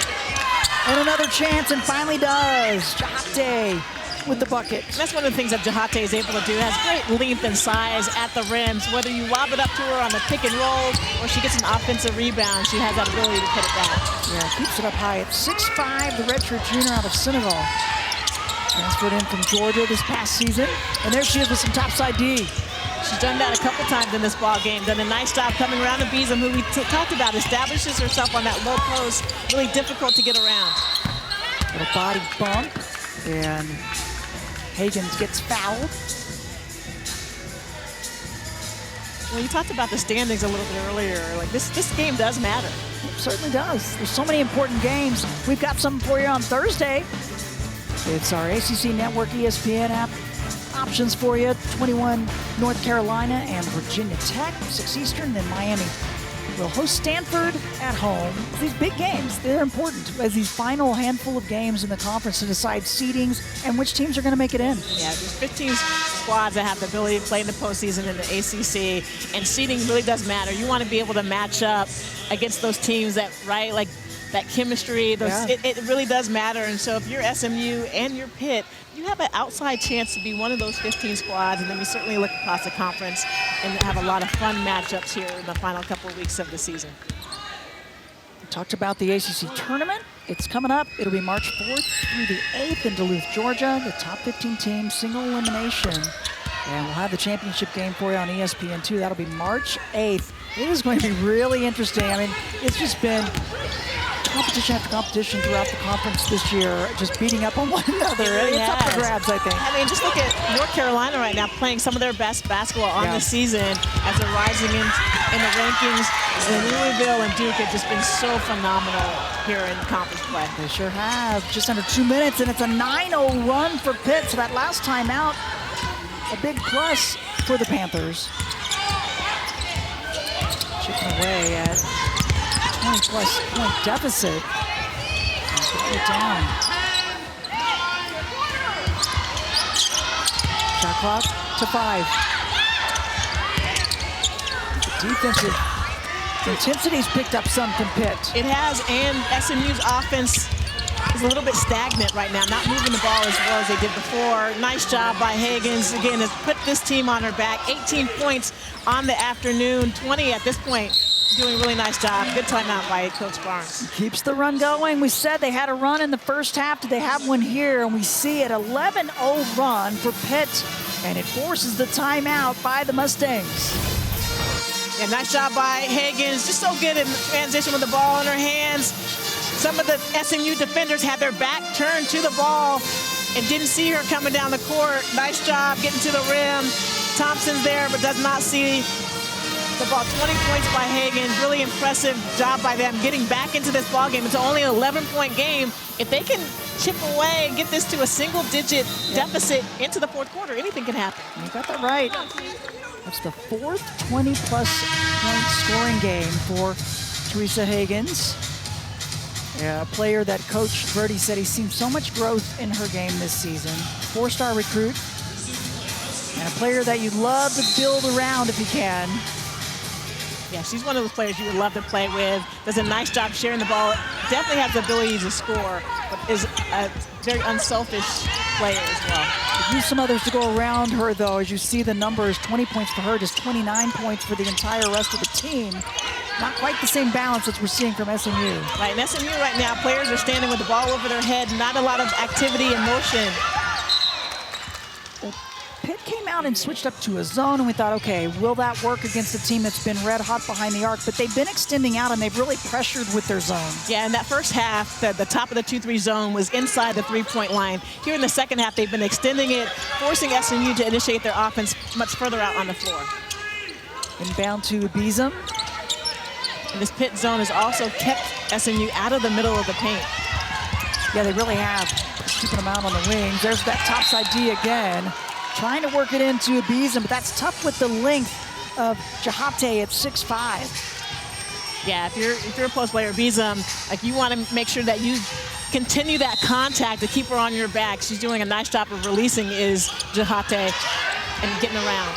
And another chance, and finally does. Jahate with the bucket. And that's one of the things that Jahate is able to do. Has great length and size at the rims. Whether you lob it up to her on the pick and roll or she gets an offensive rebound, she has that ability to put it back. Yeah, keeps it up high at 6'5", the redshirt junior out of Senegal. Transferred in from Georgia this past season. And there she is with some topside D. She's done that a couple times in this ball game. Done a nice job coming around to Beeson, who we talked about, establishes herself on that low post. Really difficult to get around. Little body bump, and Hagans gets fouled. Well, you talked about the standings a little bit earlier. Like this game does matter. It certainly does. There's so many important games. We've got something for you on Thursday. It's our ACC Network ESPN app. Options for you, 21 North Carolina and Virginia Tech, 6 Eastern, then Miami will host Stanford at home. These big games, they're important as these final handful of games in the conference to decide seedings and which teams are going to make it in. Yeah, there's 15 squads that have the ability to play in the postseason in the ACC, and seeding really does matter. You want to be able to match up against those teams that, right, like that chemistry, it really does matter. And so if you're SMU and you're Pitt, you have an outside chance to be one of those 15 squads, and then you certainly look across the conference and have a lot of fun matchups here in the final couple of weeks of the season. We talked about the ACC tournament. It's coming up. It'll be March 4th through the 8th in Duluth, Georgia. The top 15 teams, single elimination. And we'll have the championship game for you on ESPN2. That'll be March 8th. It is going to be really interesting. I mean, it's just been competition after competition throughout the conference this year, just beating up on one another. It's up for grabs, I think. I mean, just look at North Carolina right now playing some of their best basketball on the season as they're rising in the rankings. And Louisville and Duke have just been so phenomenal here in conference play. They sure have. Just under 2 minutes, and it's a 9-0 run for Pitt. So that last time out, a big plus for the Panthers. Chipping away at 20-plus point deficit. Get it down. Shot clock to 5. The defensive intensity's picked up some from Pitt. It has, and SMU's offense is a little bit stagnant right now, not moving the ball as well as they did before. Nice job by Hagans. Again, has put this team on her back. 18 points on the afternoon, 20 at this point. Doing a really nice job. Good timeout by Coach Barnes. Keeps the run going. We said they had a run in the first half. Did they have one here? And we see an 11-0 run for Pitt, and it forces the timeout by the Mustangs. Yeah, nice job by Hagans. Just so good in transition with the ball in her hands. Some of the SMU defenders had their back turned to the ball and didn't see her coming down the court. Nice job getting to the rim. Thompson's there, but does not see the ball. 20 points by Hagans. Really impressive job by them getting back into this ball game. It's only an 11-point game. If they can chip away and get this to a single-digit deficit into the fourth quarter, anything can happen. You got that right. That's the 4th 20-plus point scoring game for Theresa Hagans. Yeah, a player that Coach Verdi said he's seen so much growth in her game this season. 4-star recruit. And a player that you'd love to build around if you can. Yeah, she's one of those players you would love to play with. Does a nice job sharing the ball. Definitely has the ability to score, but is a very unselfish player as well. Use some others to go around her, though. As you see the numbers, 20 points for her, just 29 points for the entire rest of the team. Not quite the same balance as we're seeing from SMU. Right, and SMU right now, players are standing with the ball over their head, not a lot of activity and motion. Well, Pitt came out and switched up to a zone, and we thought, okay, will that work against a team that's been red hot behind the arc? But they've been extending out, and they've really pressured with their zone. Yeah, in that first half, the top of the 2-3 zone was inside the three-point line. Here in the second half, they've been extending it, forcing SMU to initiate their offense much further out on the floor. Inbound to Beeson. And this Pitt zone has also kept SMU out of the middle of the paint. Yeah, they really have. Just keeping them out on the wings. There's that topside D again. Trying to work it into Beeson, but that's tough with the length of Jahate at 6'5". Yeah, if you're a post player, Beeson, like you want to make sure that you continue that contact to keep her on your back. She's doing a nice job of releasing is Jahate and getting around.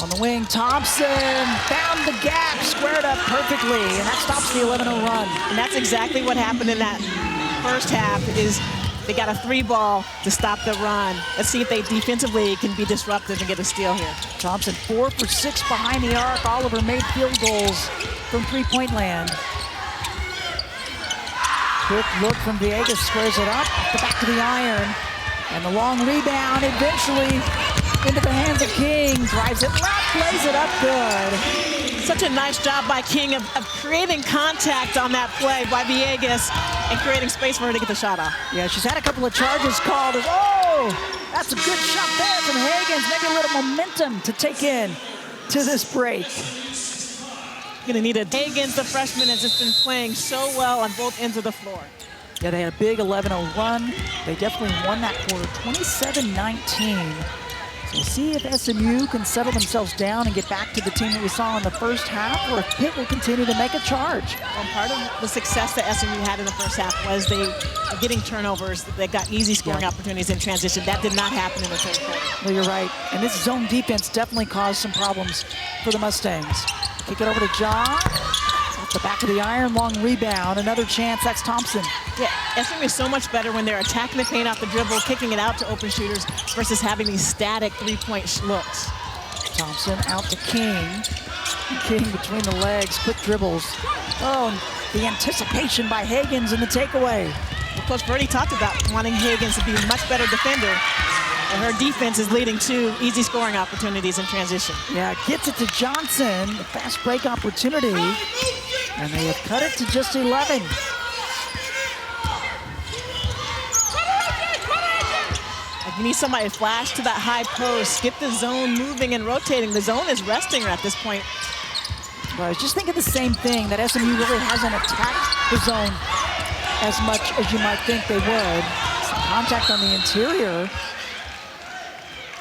On the wing, Thompson found the gap, squared up perfectly, and that stops the 11-0 run. And that's exactly what happened in that first half is they got a 3-ball to stop the run. Let's see if they defensively can be disruptive and get a steal here. Thompson 4 for 6 behind the arc. Oliver made field goals from three-point land. Quick look from Villegas, squares it up, the back of the iron. And the long rebound eventually into the hands of King. Drives it left, plays it up good. Such a nice job by King of creating contact on that play by Villegas and creating space for her to get the shot off. Yeah, she's had a couple of charges called. Oh, that's a good shot there from Hagans. Maybe a little momentum to take in to this break. Gonna need it. Hagans, the freshman, has just been playing so well on both ends of the floor. Yeah, they had a big 11-0 run. They definitely won that quarter, 27-19. So we'll see if SMU can settle themselves down and get back to the team that we saw in the first half, or if Pitt will continue to make a charge. Well, part of the success that SMU had in the first half was they were getting turnovers. They got easy scoring opportunities in transition. That did not happen in the third quarter. Well, you're right. And this zone defense definitely caused some problems for the Mustangs. Kick it over to John. Off the back of the iron, long rebound. Another chance, that's Thompson. Yeah, SMU is so much better when they're attacking the paint off the dribble, kicking it out to open shooters versus having these static three-point looks. Thompson out to King. King between the legs, quick dribbles. Oh, and the anticipation by Hagans and the takeaway. Well, Coach Birdie talked about wanting Hagans to be a much better defender. And her defense is leading to easy scoring opportunities in transition. Yeah, gets it to Johnson, the fast break opportunity. And they have cut it to just 11. Like you need somebody to flash to that high post, get the zone moving and rotating. The zone is resting her at this point. Well, I was just thinking the same thing, that SMU really hasn't attacked the zone as much as you might think they would. Some contact on the interior.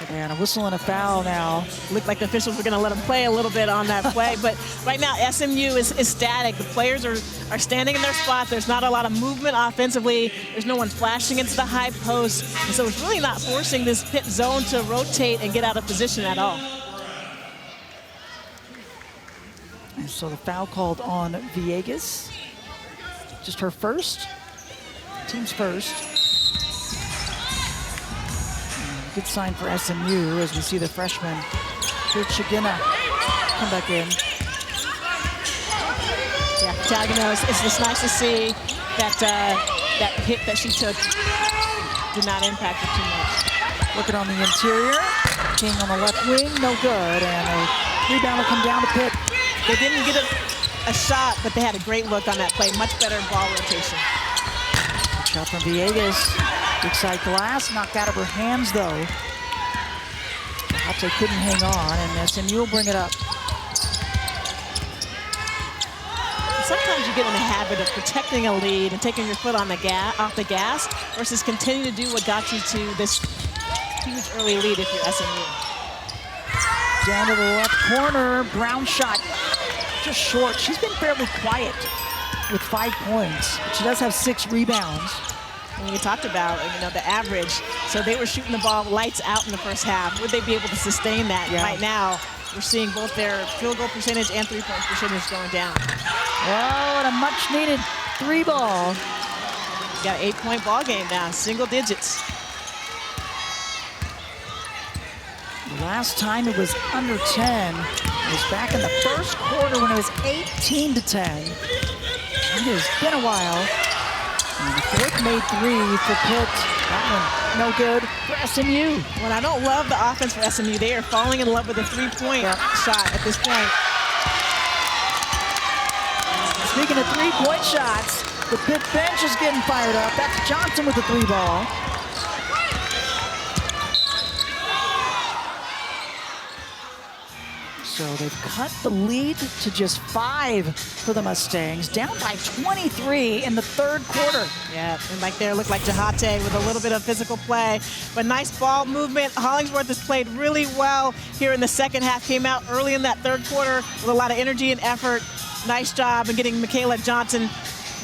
And a whistle and a foul now. Looked like the officials were going to let them play a little bit on that play, but right now SMU is static. The players are standing in their spot. There's not a lot of movement offensively. There's no one flashing into the high post. And so it's really not forcing this Pitt zone to rotate and get out of position at all. And so the foul called on Villegas. Just her first. Team's first. Good sign for SMU as we see the freshman, Chagina, come back in. Yeah, Chagina, it's just nice to see that that hit that she took did not impact her too much. Looking on the interior, King on the left wing, no good, and a rebound will come down to Pitt. They didn't get a shot, but they had a great look on that play. Much better ball rotation. Good shot from Villegas. Big side glass, knocked out of her hands though. Jahate couldn't hang on, and SMU will bring it up. Sometimes you get in the habit of protecting a lead and taking your foot on the off the gas versus continue to do what got you to this huge early lead if you're SMU. Down to the left corner, Brown shot, just short. She's been fairly quiet with 5 points, but she does have 6 rebounds. And we talked about, the average. So they were shooting the ball lights out in the first half. Would they be able to sustain that? Yeah. Right now, we're seeing both their field goal percentage and three-point percentage going down. Oh, and a much-needed 3-ball. Got an 8-point ball game now, single digits. The last time it was under 10 was back in the first quarter when it was 18-10. It has been a while. And the fourth made 3 for Pitt. That one no good for SMU. Well, I don't love the offense for SMU. They are falling in love with the three-point shot at this point. Speaking of three-point shots, the Pitt bench is getting fired up. That's Johnson with the 3-ball. So they've cut the lead to just 5 for the Mustangs, down by 23 in the third quarter. Yeah, and like there, looked like Jahate with a little bit of physical play, but nice ball movement. Hollingsworth has played really well here in the second half, came out early in that third quarter with a lot of energy and effort. Nice job in getting Mikayla Johnson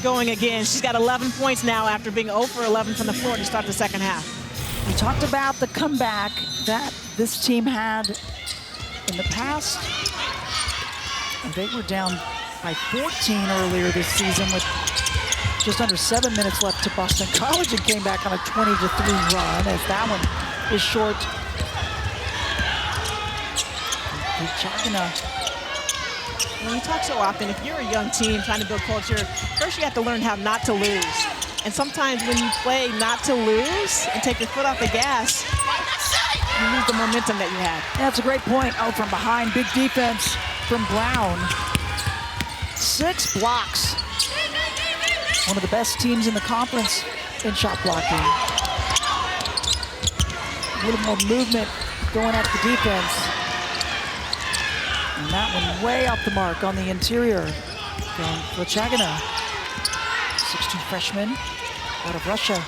going again. She's got 11 points now after being 0 for 11 from the floor to start the second half. We talked about the comeback that this team had in the past. They were down by 14 earlier this season with just under 7 minutes left to Boston College and came back on a 20-3 run as that one is short. When you talk so often, if you're a young team trying to build culture, first you have to learn how not to lose. And sometimes when you play not to lose and take your foot off the gas, you lose the momentum that you had. That's a great point. Oh, from behind, big defense from Brown. 6 blocks. One of the best teams in the conference in shot blocking. A little more movement going at the defense. And that one way off the mark on the interior from Flachagina. 6'2" freshman out of Russia.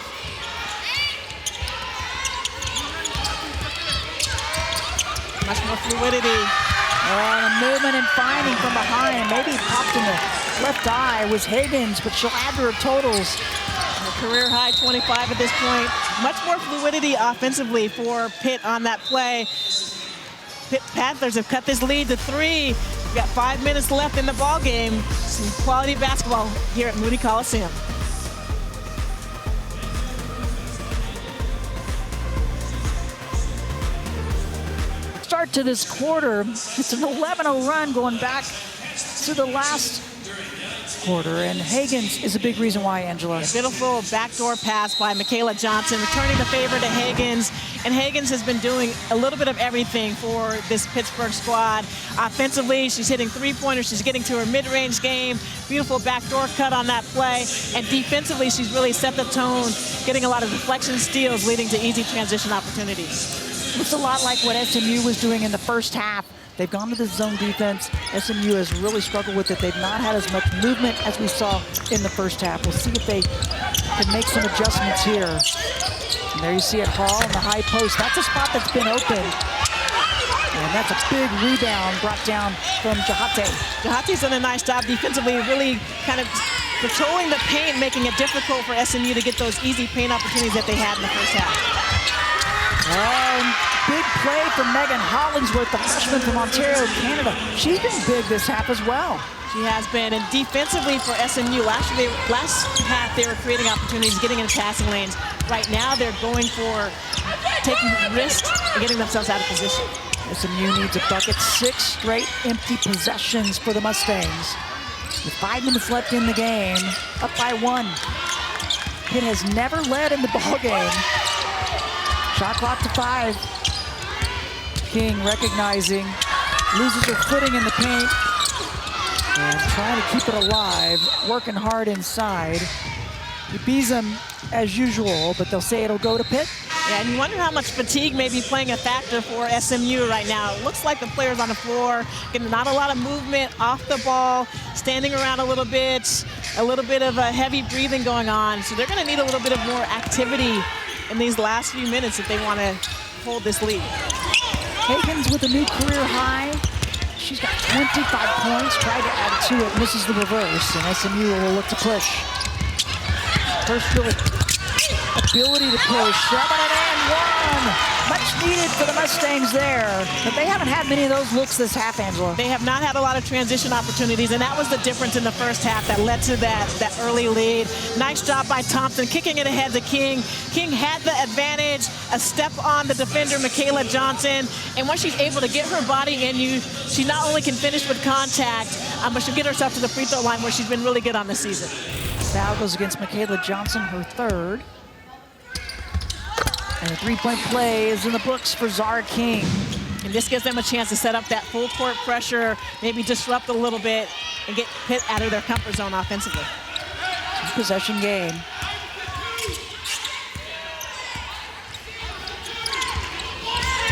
Much more fluidity. And a movement and finding from behind. Maybe popped in the left eye was Hagans, but she'll add to her totals. A career high 25 at this point. Much more fluidity offensively for Pitt on that play. Pitt Panthers have cut this lead to 3. We've got 5 minutes left in the ball game. Some quality basketball here at Moody Coliseum. Start to this quarter. It's an 11-0 run going back to the last quarter, and Hagans is a big reason why, Angela. A beautiful backdoor pass by Mikayla Johnson, returning the favor to Hagans. And Hagans has been doing a little bit of everything for this Pittsburgh squad. Offensively, she's hitting three-pointers. She's getting to her mid-range game. Beautiful backdoor cut on that play. And defensively, she's really set the tone, getting a lot of deflection steals, leading to easy transition opportunities. Looks a lot like what SMU was doing in the first half. They've gone to the zone defense. SMU has really struggled with it. They've not had as much movement as we saw in the first half. We'll see if they can make some adjustments here. And there you see it, Hall in the high post. That's a spot that's been open. And that's a big rebound brought down from Jahate. Jahate's done a nice job defensively, really kind of patrolling the paint, making it difficult for SMU to get those easy paint opportunities that they had in the first half. And big play from Megan Hollingsworth, the freshman from Ontario, Canada. She's been big this half as well. She has been, and defensively for SMU, last half they were creating opportunities, getting into passing lanes. Right now they're going for taking risks and getting themselves out of position. SMU needs a bucket. 6 straight empty possessions for the Mustangs. With 5 minutes left in the game, up by 1. Pitt has never led in the ball game. Shot clock to 5. King recognizing, loses her footing in the paint. And trying to keep it alive, working hard inside. He beats them as usual, but they'll say it'll go to Pitt. Yeah, and you wonder how much fatigue may be playing a factor for SMU right now. It looks like the players on the floor getting not a lot of movement off the ball, standing around a little bit of a heavy breathing going on. So they're going to need a little bit of more activity in these last few minutes if they want to hold this lead. Hagans with a new career high. She's got 25 points, tried to add to it, misses the reverse, and SMU will look to push. First really ability to push, 7 and 1. Much needed for the Mustangs there, but they haven't had many of those looks this half, Angela. They have not had a lot of transition opportunities, and that was the difference in the first half that led to that early lead. Nice job by Thompson, kicking it ahead to King. King had the advantage, a step on the defender, Mikayla Johnson, and once she's able to get her body in you, she not only can finish with contact, but she'll get herself to the free throw line where she's been really good on this season. Foul goes against Mikayla Johnson, her third. And a three-point play is in the books for Zahra King. And this gives them a chance to set up that full court pressure, maybe disrupt a little bit, and get Pitt out of their comfort zone offensively. Possession game.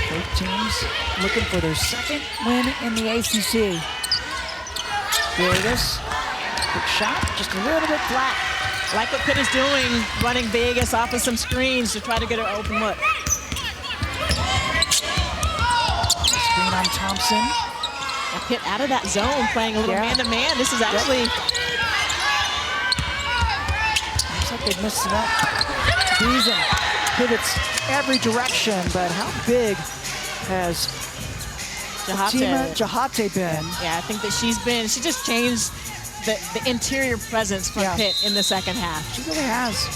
Both teams looking for their second win in the ACC. Vegas, quick shot, just a little bit flat. Like what Pitt is doing, running Vegas off of some screens to try to get her open look. Screen on Thompson. And Pitt out of that zone, playing a little man-to-man. This is actually... Looks like they missed it up. Beason pivots every direction, but how big has Jahate been? Yeah, I think that she just changed the interior presence from Pitt in the second half. She really has.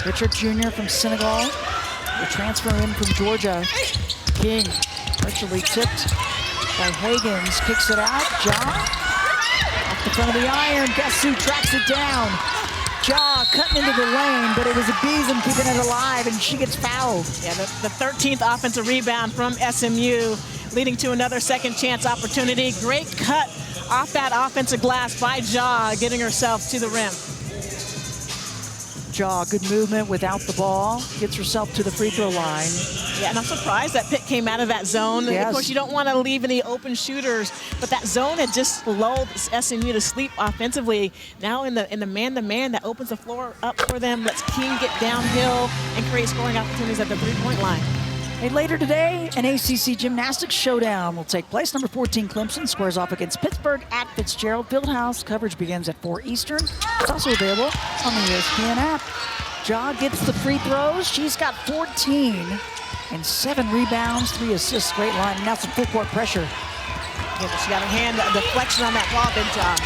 Richard Jr. from Senegal, the transfer in from Georgia. King, virtually tipped by Hagans, kicks it out. Off the front of the iron, guess who tracks it down? Cutting into the lane, but it was a Beason keeping it alive, and she gets fouled. Yeah, the 13th offensive rebound from SMU, leading to another second chance opportunity. Great cut off that offensive glass by getting herself to the rim. Good movement without the ball, gets herself to the free throw line. Yeah, and I'm surprised that Pitt came out of that zone. Yes. Of course, you don't want to leave any open shooters, but that zone had just lulled SMU to sleep offensively. Now in the man-to-man, that opens the floor up for them, lets King get downhill and create scoring opportunities at the three-point line. Hey, later today, an ACC gymnastics showdown will take place. Number 14 Clemson squares off against Pittsburgh at Fitzgerald Fieldhouse. Coverage begins at 4 Eastern. It's also available on the ESPN app. Gets the free throws. She's got 14 and 7 rebounds, 3 assists. Great line. And now some full court pressure. Yeah, but she got her hand, a deflection on that ball, big job.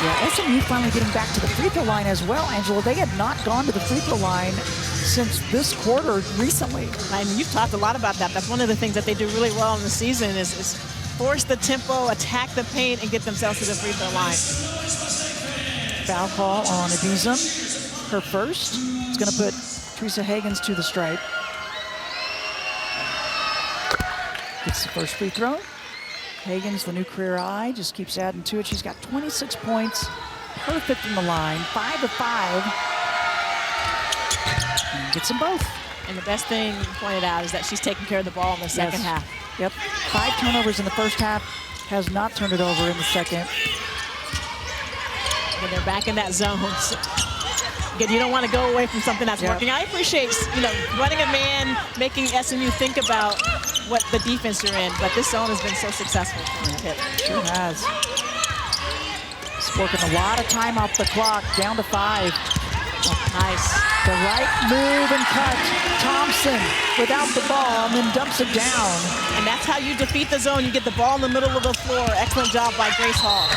Yeah, SMU finally getting back to the free throw line as well, Angela. They had not gone to the free throw line since this quarter recently. And you've talked a lot about that. That's one of the things that they do really well in the season is force the tempo, attack the paint, and get themselves to the free throw line. Foul call on Adizam, her first. It's going to put Theresa Hagans to the stripe. Gets the first free throw. Hagans, the new career high, just keeps adding to it. She's got 26 points, perfect from the line, 5 of 5. And gets them both. And the best thing pointed out is that she's taking care of the ball in the second half. Yep, 5 turnovers in the first half, has not turned it over in the second. When they're back in that zone. Again, you don't want to go away from something that's working. I appreciate, running a man, making SMU think about what the defense you're in, but this zone has been so successful for Pitt. Sure has. It's working a lot of time off the clock, down to 5. Oh, nice. The right move and cut. Thompson without the ball and then dumps it down. And that's how you defeat the zone. You get the ball in the middle of the floor. Excellent job by Grace Hall.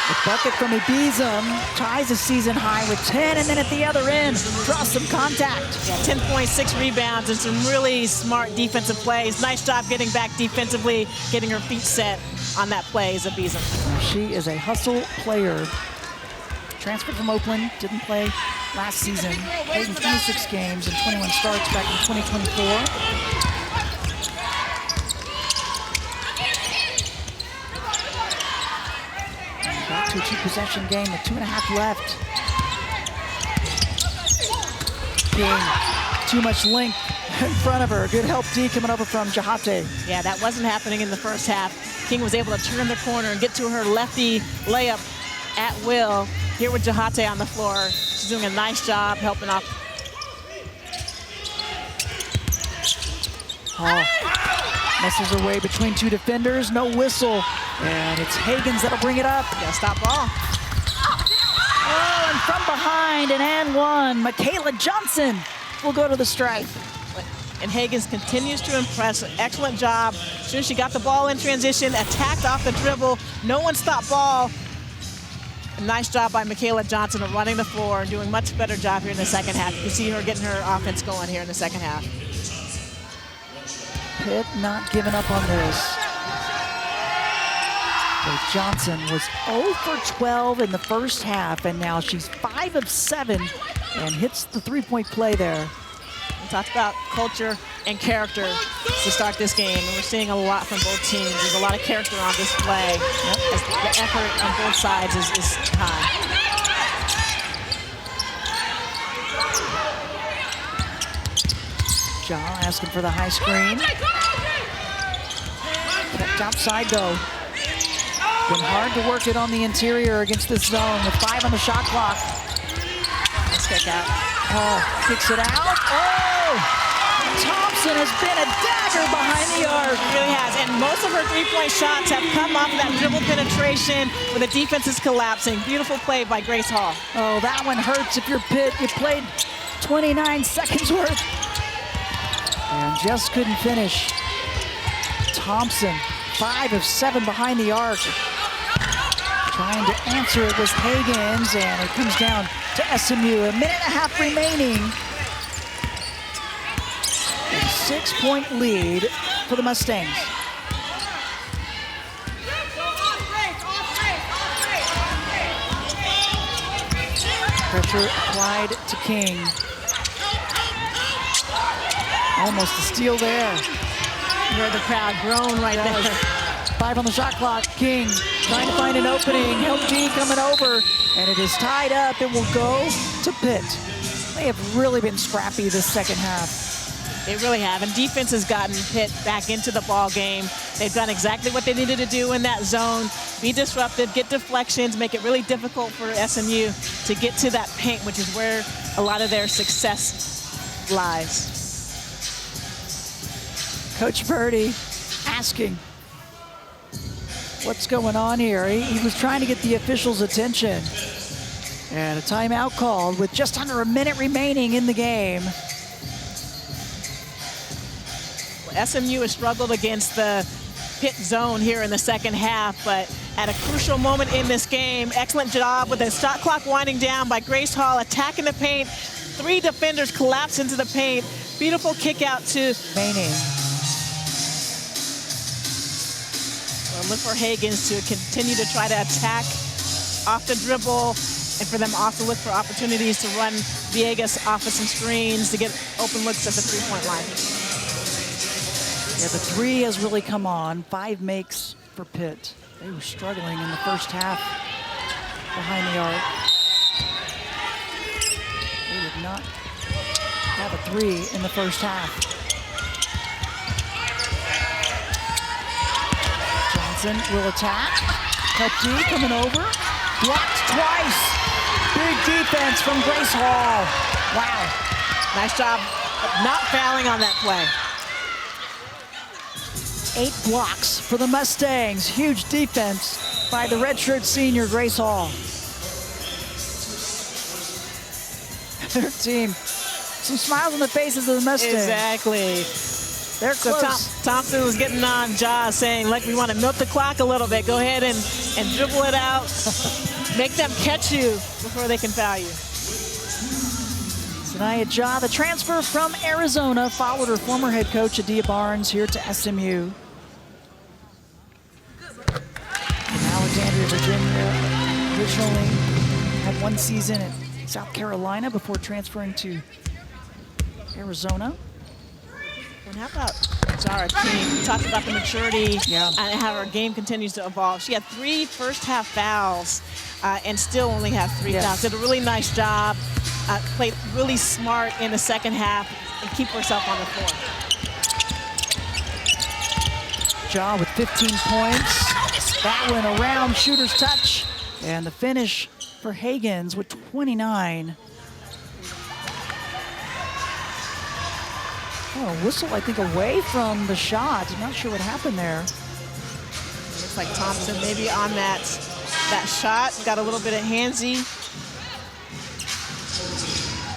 The bucket from Adizam ties a season high with 10, and then at the other end, draws some contact. Yeah, 10.6 rebounds and some really smart defensive plays. Nice job getting back defensively, getting her feet set on that play is Adizam. She is a hustle player. Transferred from Oakland, didn't play last season. Played in 26 games and 21 starts back in 2024. Back to a 2-possession game with 2.5 left. King, too much length in front of her. Good help D coming over from Jahate. Yeah, that wasn't happening in the first half. King was able to turn the corner and get to her lefty layup at will. Here with Jahate on the floor. She's doing a nice job helping off. Messes her way between 2 defenders, no whistle. And it's Hagans that'll bring it up. Yeah, stop ball. Oh, and from behind, an and one. Mikayla Johnson will go to the strike. And Hagans continues to impress. Excellent job. As soon as she got the ball in transition, attacked off the dribble. No one stopped ball. A nice job by Mikayla Johnson of running the floor and doing much better job here in the second half. You can see her getting her offense going here in the second half. Pitt not giving up on this. So Johnson was 0 for 12 in the first half, and now she's 5 of 7 and hits the three-point play there. We talked about culture and character to start this game, and we're seeing a lot from both teams. There's a lot of character on display. As the effort on both sides is high. Zahra asking for the high screen. Kept outside though. Been hard to work it on the interior against this zone with 5 on the shot clock. Let's kick out. Oh, kicks it out. Oh! Thompson has been a dagger behind the arc. She really has, and most of her three-point shots have come off that dribble penetration where the defense is collapsing. Beautiful play by Grace Hall. Oh, that one hurts if you're Pitt. You played 29 seconds worth and just couldn't finish. Thompson, 5 of 7 behind the arc. Trying to answer it was Hagans, and it comes down to SMU. A minute and a half remaining. A 6-point lead for the Mustangs. Pressure applied to King. Almost a steal there. You heard the crowd groan right there. 5 on the shot clock. King trying to find an opening. Help G coming over, and it is tied up. It will go to Pitt. They have really been scrappy this second half. They really have, and defense has gotten Pitt back into the ball game. They've done exactly what they needed to do in that zone. Be disruptive, get deflections, make it really difficult for SMU to get to that paint, which is where a lot of their success lies. Coach Purdy asking what's going on here. He was trying to get the officials' attention. And a timeout called with just under a minute remaining in the game. SMU has struggled against the Pitt zone here in the second half, but at a crucial moment in this game, excellent job with the shot clock winding down by Grace Hall, attacking the paint. 3 defenders collapse into the paint. Beautiful kick out to Manning. Well, look for Hagans to continue to try to attack off the dribble, and for them also look for opportunities to run Villegas off of some screens to get open looks at the three-point line. Yeah, the 3 has really come on. 5 makes for Pitt. They were struggling in the first half behind the arc. They did not have a 3 in the first half. Johnson will attack. Cut D coming over. Blocked twice. Big defense from Grace Hall. Wow. Nice job of not fouling on that play. 8 blocks for the Mustangs. Huge defense by the redshirt senior Grace Hall. Their team, some smiles on the faces of the Mustangs. Exactly. They're close. So Thompson was getting on Ja, saying, look, we want to milk the clock a little bit. Go ahead and dribble it out. Make them catch you before they can foul you. Sahnya Ja, the transfer from Arizona, followed her former head coach Adia Barnes here to SMU. From Alexandria, Virginia, originally had 1 season at South Carolina before transferring to Arizona. And how about Zahra King? We talked about the maturity and how her game continues to evolve. She had 3 first-half fouls and still only had 3 fouls. Did a really nice job. Played really smart in the second half and keep herself on the floor. Ja with 15 points. That went around, shooter's touch. And the finish for Hagans with 29. Oh, a whistle, I think, away from the shot. I'm not sure what happened there. Looks like Thompson maybe on that shot. Got a little bit of handsy.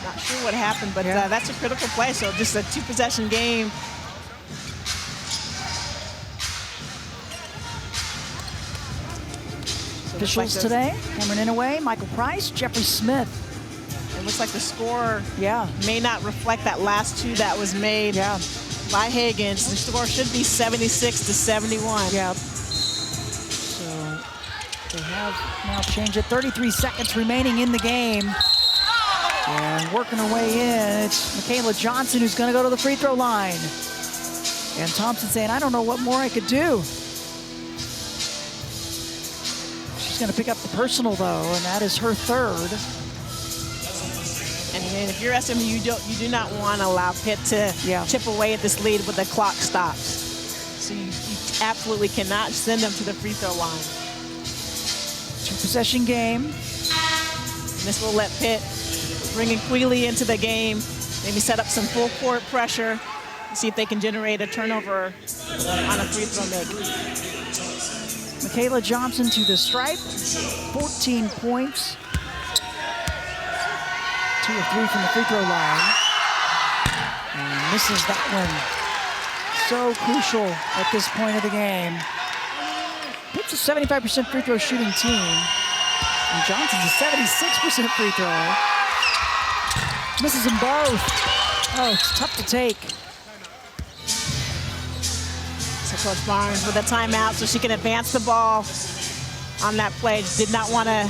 Not sure what happened, but Yeah. that's a critical play. So just a 2-possession game. So Officials today, Cameron Inouye, Michael Price, Jeffrey Smith. It looks like the score Yeah, may not reflect that last 2 that was made yeah, by Hagans. The score should be 76-71. yeah. So they have now changed it. 33 seconds remaining in the game. And working her way in, it's Mikayla Johnson who's going to go to the free throw line. And Thompson saying, I don't know what more I could do. She's going to pick up the personal, though, and that is her third. And if you're SMU, you do not want to allow Pitt to chip away at this lead with the clock stops. So you absolutely cannot send them to the free throw line. 2-possession game. And this will let Pitt bring Mikayla into the game, maybe set up some full court pressure, see if they can generate a turnover on a free throw make. Mikayla Johnson to the stripe, 14 points. 2 of 3 from the free throw line. And misses that one. So crucial at this point of the game. Pitt's a 75% free throw shooting team. And Johnson's a 76% free thrower. Misses them both. Oh, it's tough to take. So Coach Barnes with a timeout so she can advance the ball on that play. Did not want to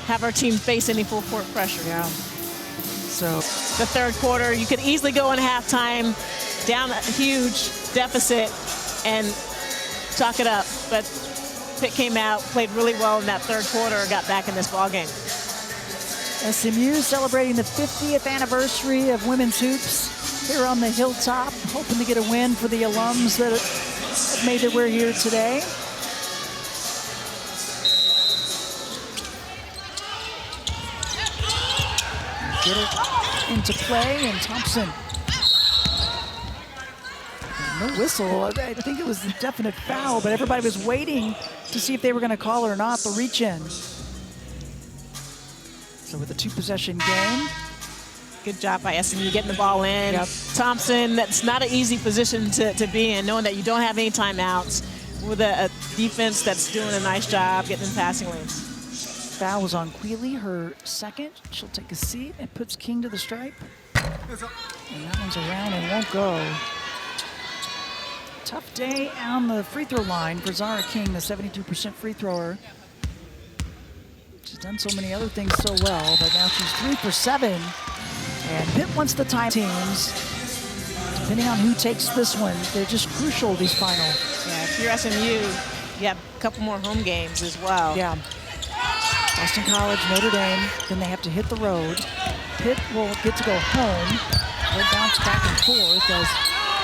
have her team face any full court pressure. Yeah. So the third quarter, you could easily go in halftime, down a huge deficit, and chalk it up. But Pitt came out, played really well in that third quarter, got back in this ballgame. SMU celebrating the 50th anniversary of women's hoops here on the hilltop, hoping to get a win for the alums that have made their way here today. Get it into play, and Thompson. No whistle. I think it was a definite foul, but everybody was waiting to see if they were going to call it or not, the reach-in. So with a 2-possession game. Good job by SMU getting the ball in. Yep. Thompson, that's not an easy position to be in, knowing that you don't have any timeouts, with a defense that's doing a nice job getting in passing lanes. Foul was on Quealy, her second. She'll take a seat and puts King to the stripe. And that one's around and won't go. Tough day on the free throw line for Zahra King, the 72% free thrower. She's done so many other things so well, but now she's 3 for 7. And Pitt wants the time teams. Depending on who takes this one, they're just crucial, these final. Yeah, if you're SMU, you have a couple more home games as well. Yeah. Boston College, Notre Dame, then they have to hit the road. Pitt will get to go home. They'll bounce back and forth as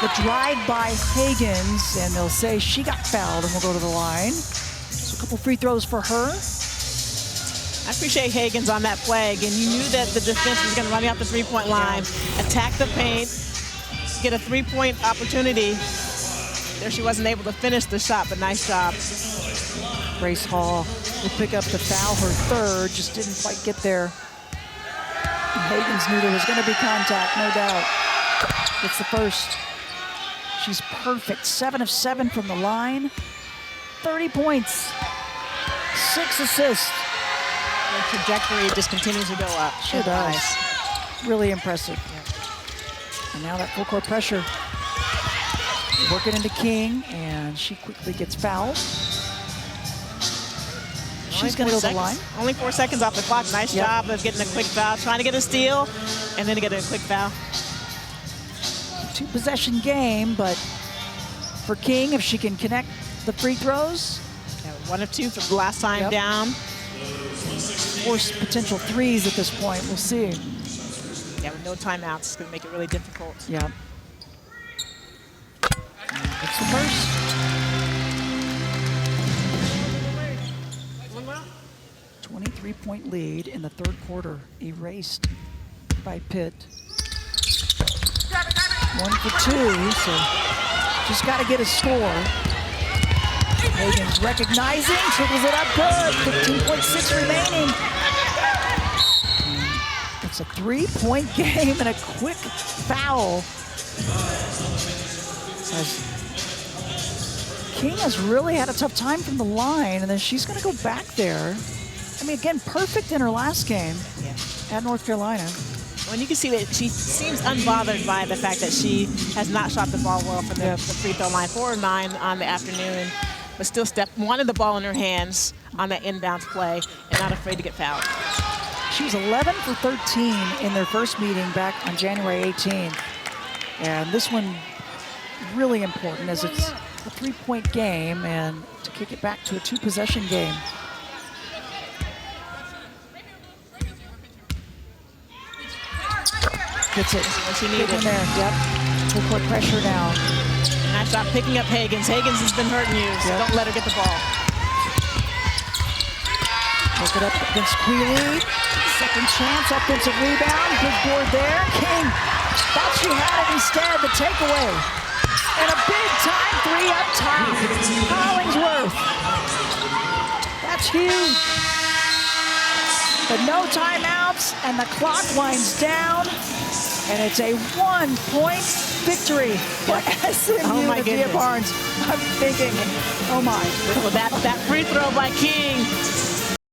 the drive by Hagans, and they'll say she got fouled and we'll go to the line. So a couple free throws for her. I appreciate Hagans on that play. Again, you knew that the defense was going to run out the three-point line, attack the paint, get a three-point opportunity. There she wasn't able to finish the shot, but nice job. Grace Hall will pick up the foul, her third, just didn't quite get there. And Hagans knew there was going to be contact, no doubt. It's the first. She's perfect, 7 of 7 from the line, 30 points, 6 assists. The trajectory just continues to go up. Sure does. Nice. Really impressive. Yeah. And now that full court pressure. Working into King, and she quickly gets fouled. She's going to go to the line. Only 4 seconds off the clock. Nice job of getting a quick foul, trying to get a steal, and then to get a quick foul. 2-possession game, but for King, if she can connect the free throws. Yeah, 1 of 2 from the last time down. Force potential threes at this point. We'll see. Yeah, with no timeouts, it's going to make it really difficult. Yeah. It's the first. 23-point lead in the third quarter, erased by Pitt. 1 for 2, so just got to get a score. Hagans recognizing, triples it up good. 15.6 remaining. And it's It's a 3-point game and a quick foul. As King has really had a tough time from the line, and then she's going to go back there. I mean, again, perfect in her last game at North Carolina. When you can see that she seems unbothered by the fact that she has not shot the ball well from the free throw line. 4 of 9 on the afternoon, but still wanted the ball in her hands on that inbounds play and not afraid to get fouled. She was 11 for 13 in their first meeting back on January 18th. And this one really important as it's a 3-point game and to kick it back to a 2-possession game. Gets it. What she needed. In there. Yep. Full court pressure now. Nice job picking up Hagans. Hagans has been hurting you, so don't let her get the ball. Pick it up against Quealy. Second chance, offensive rebound. Good board there. King thought she had it instead. The takeaway. And a big-time 3 up top. Hollingsworth. That's huge. But no timeouts, and the clock winds down. And it's a 1-point victory for SMU. Oh my goodness. Barnes. I'm thinking, oh my. Well, that free throw by King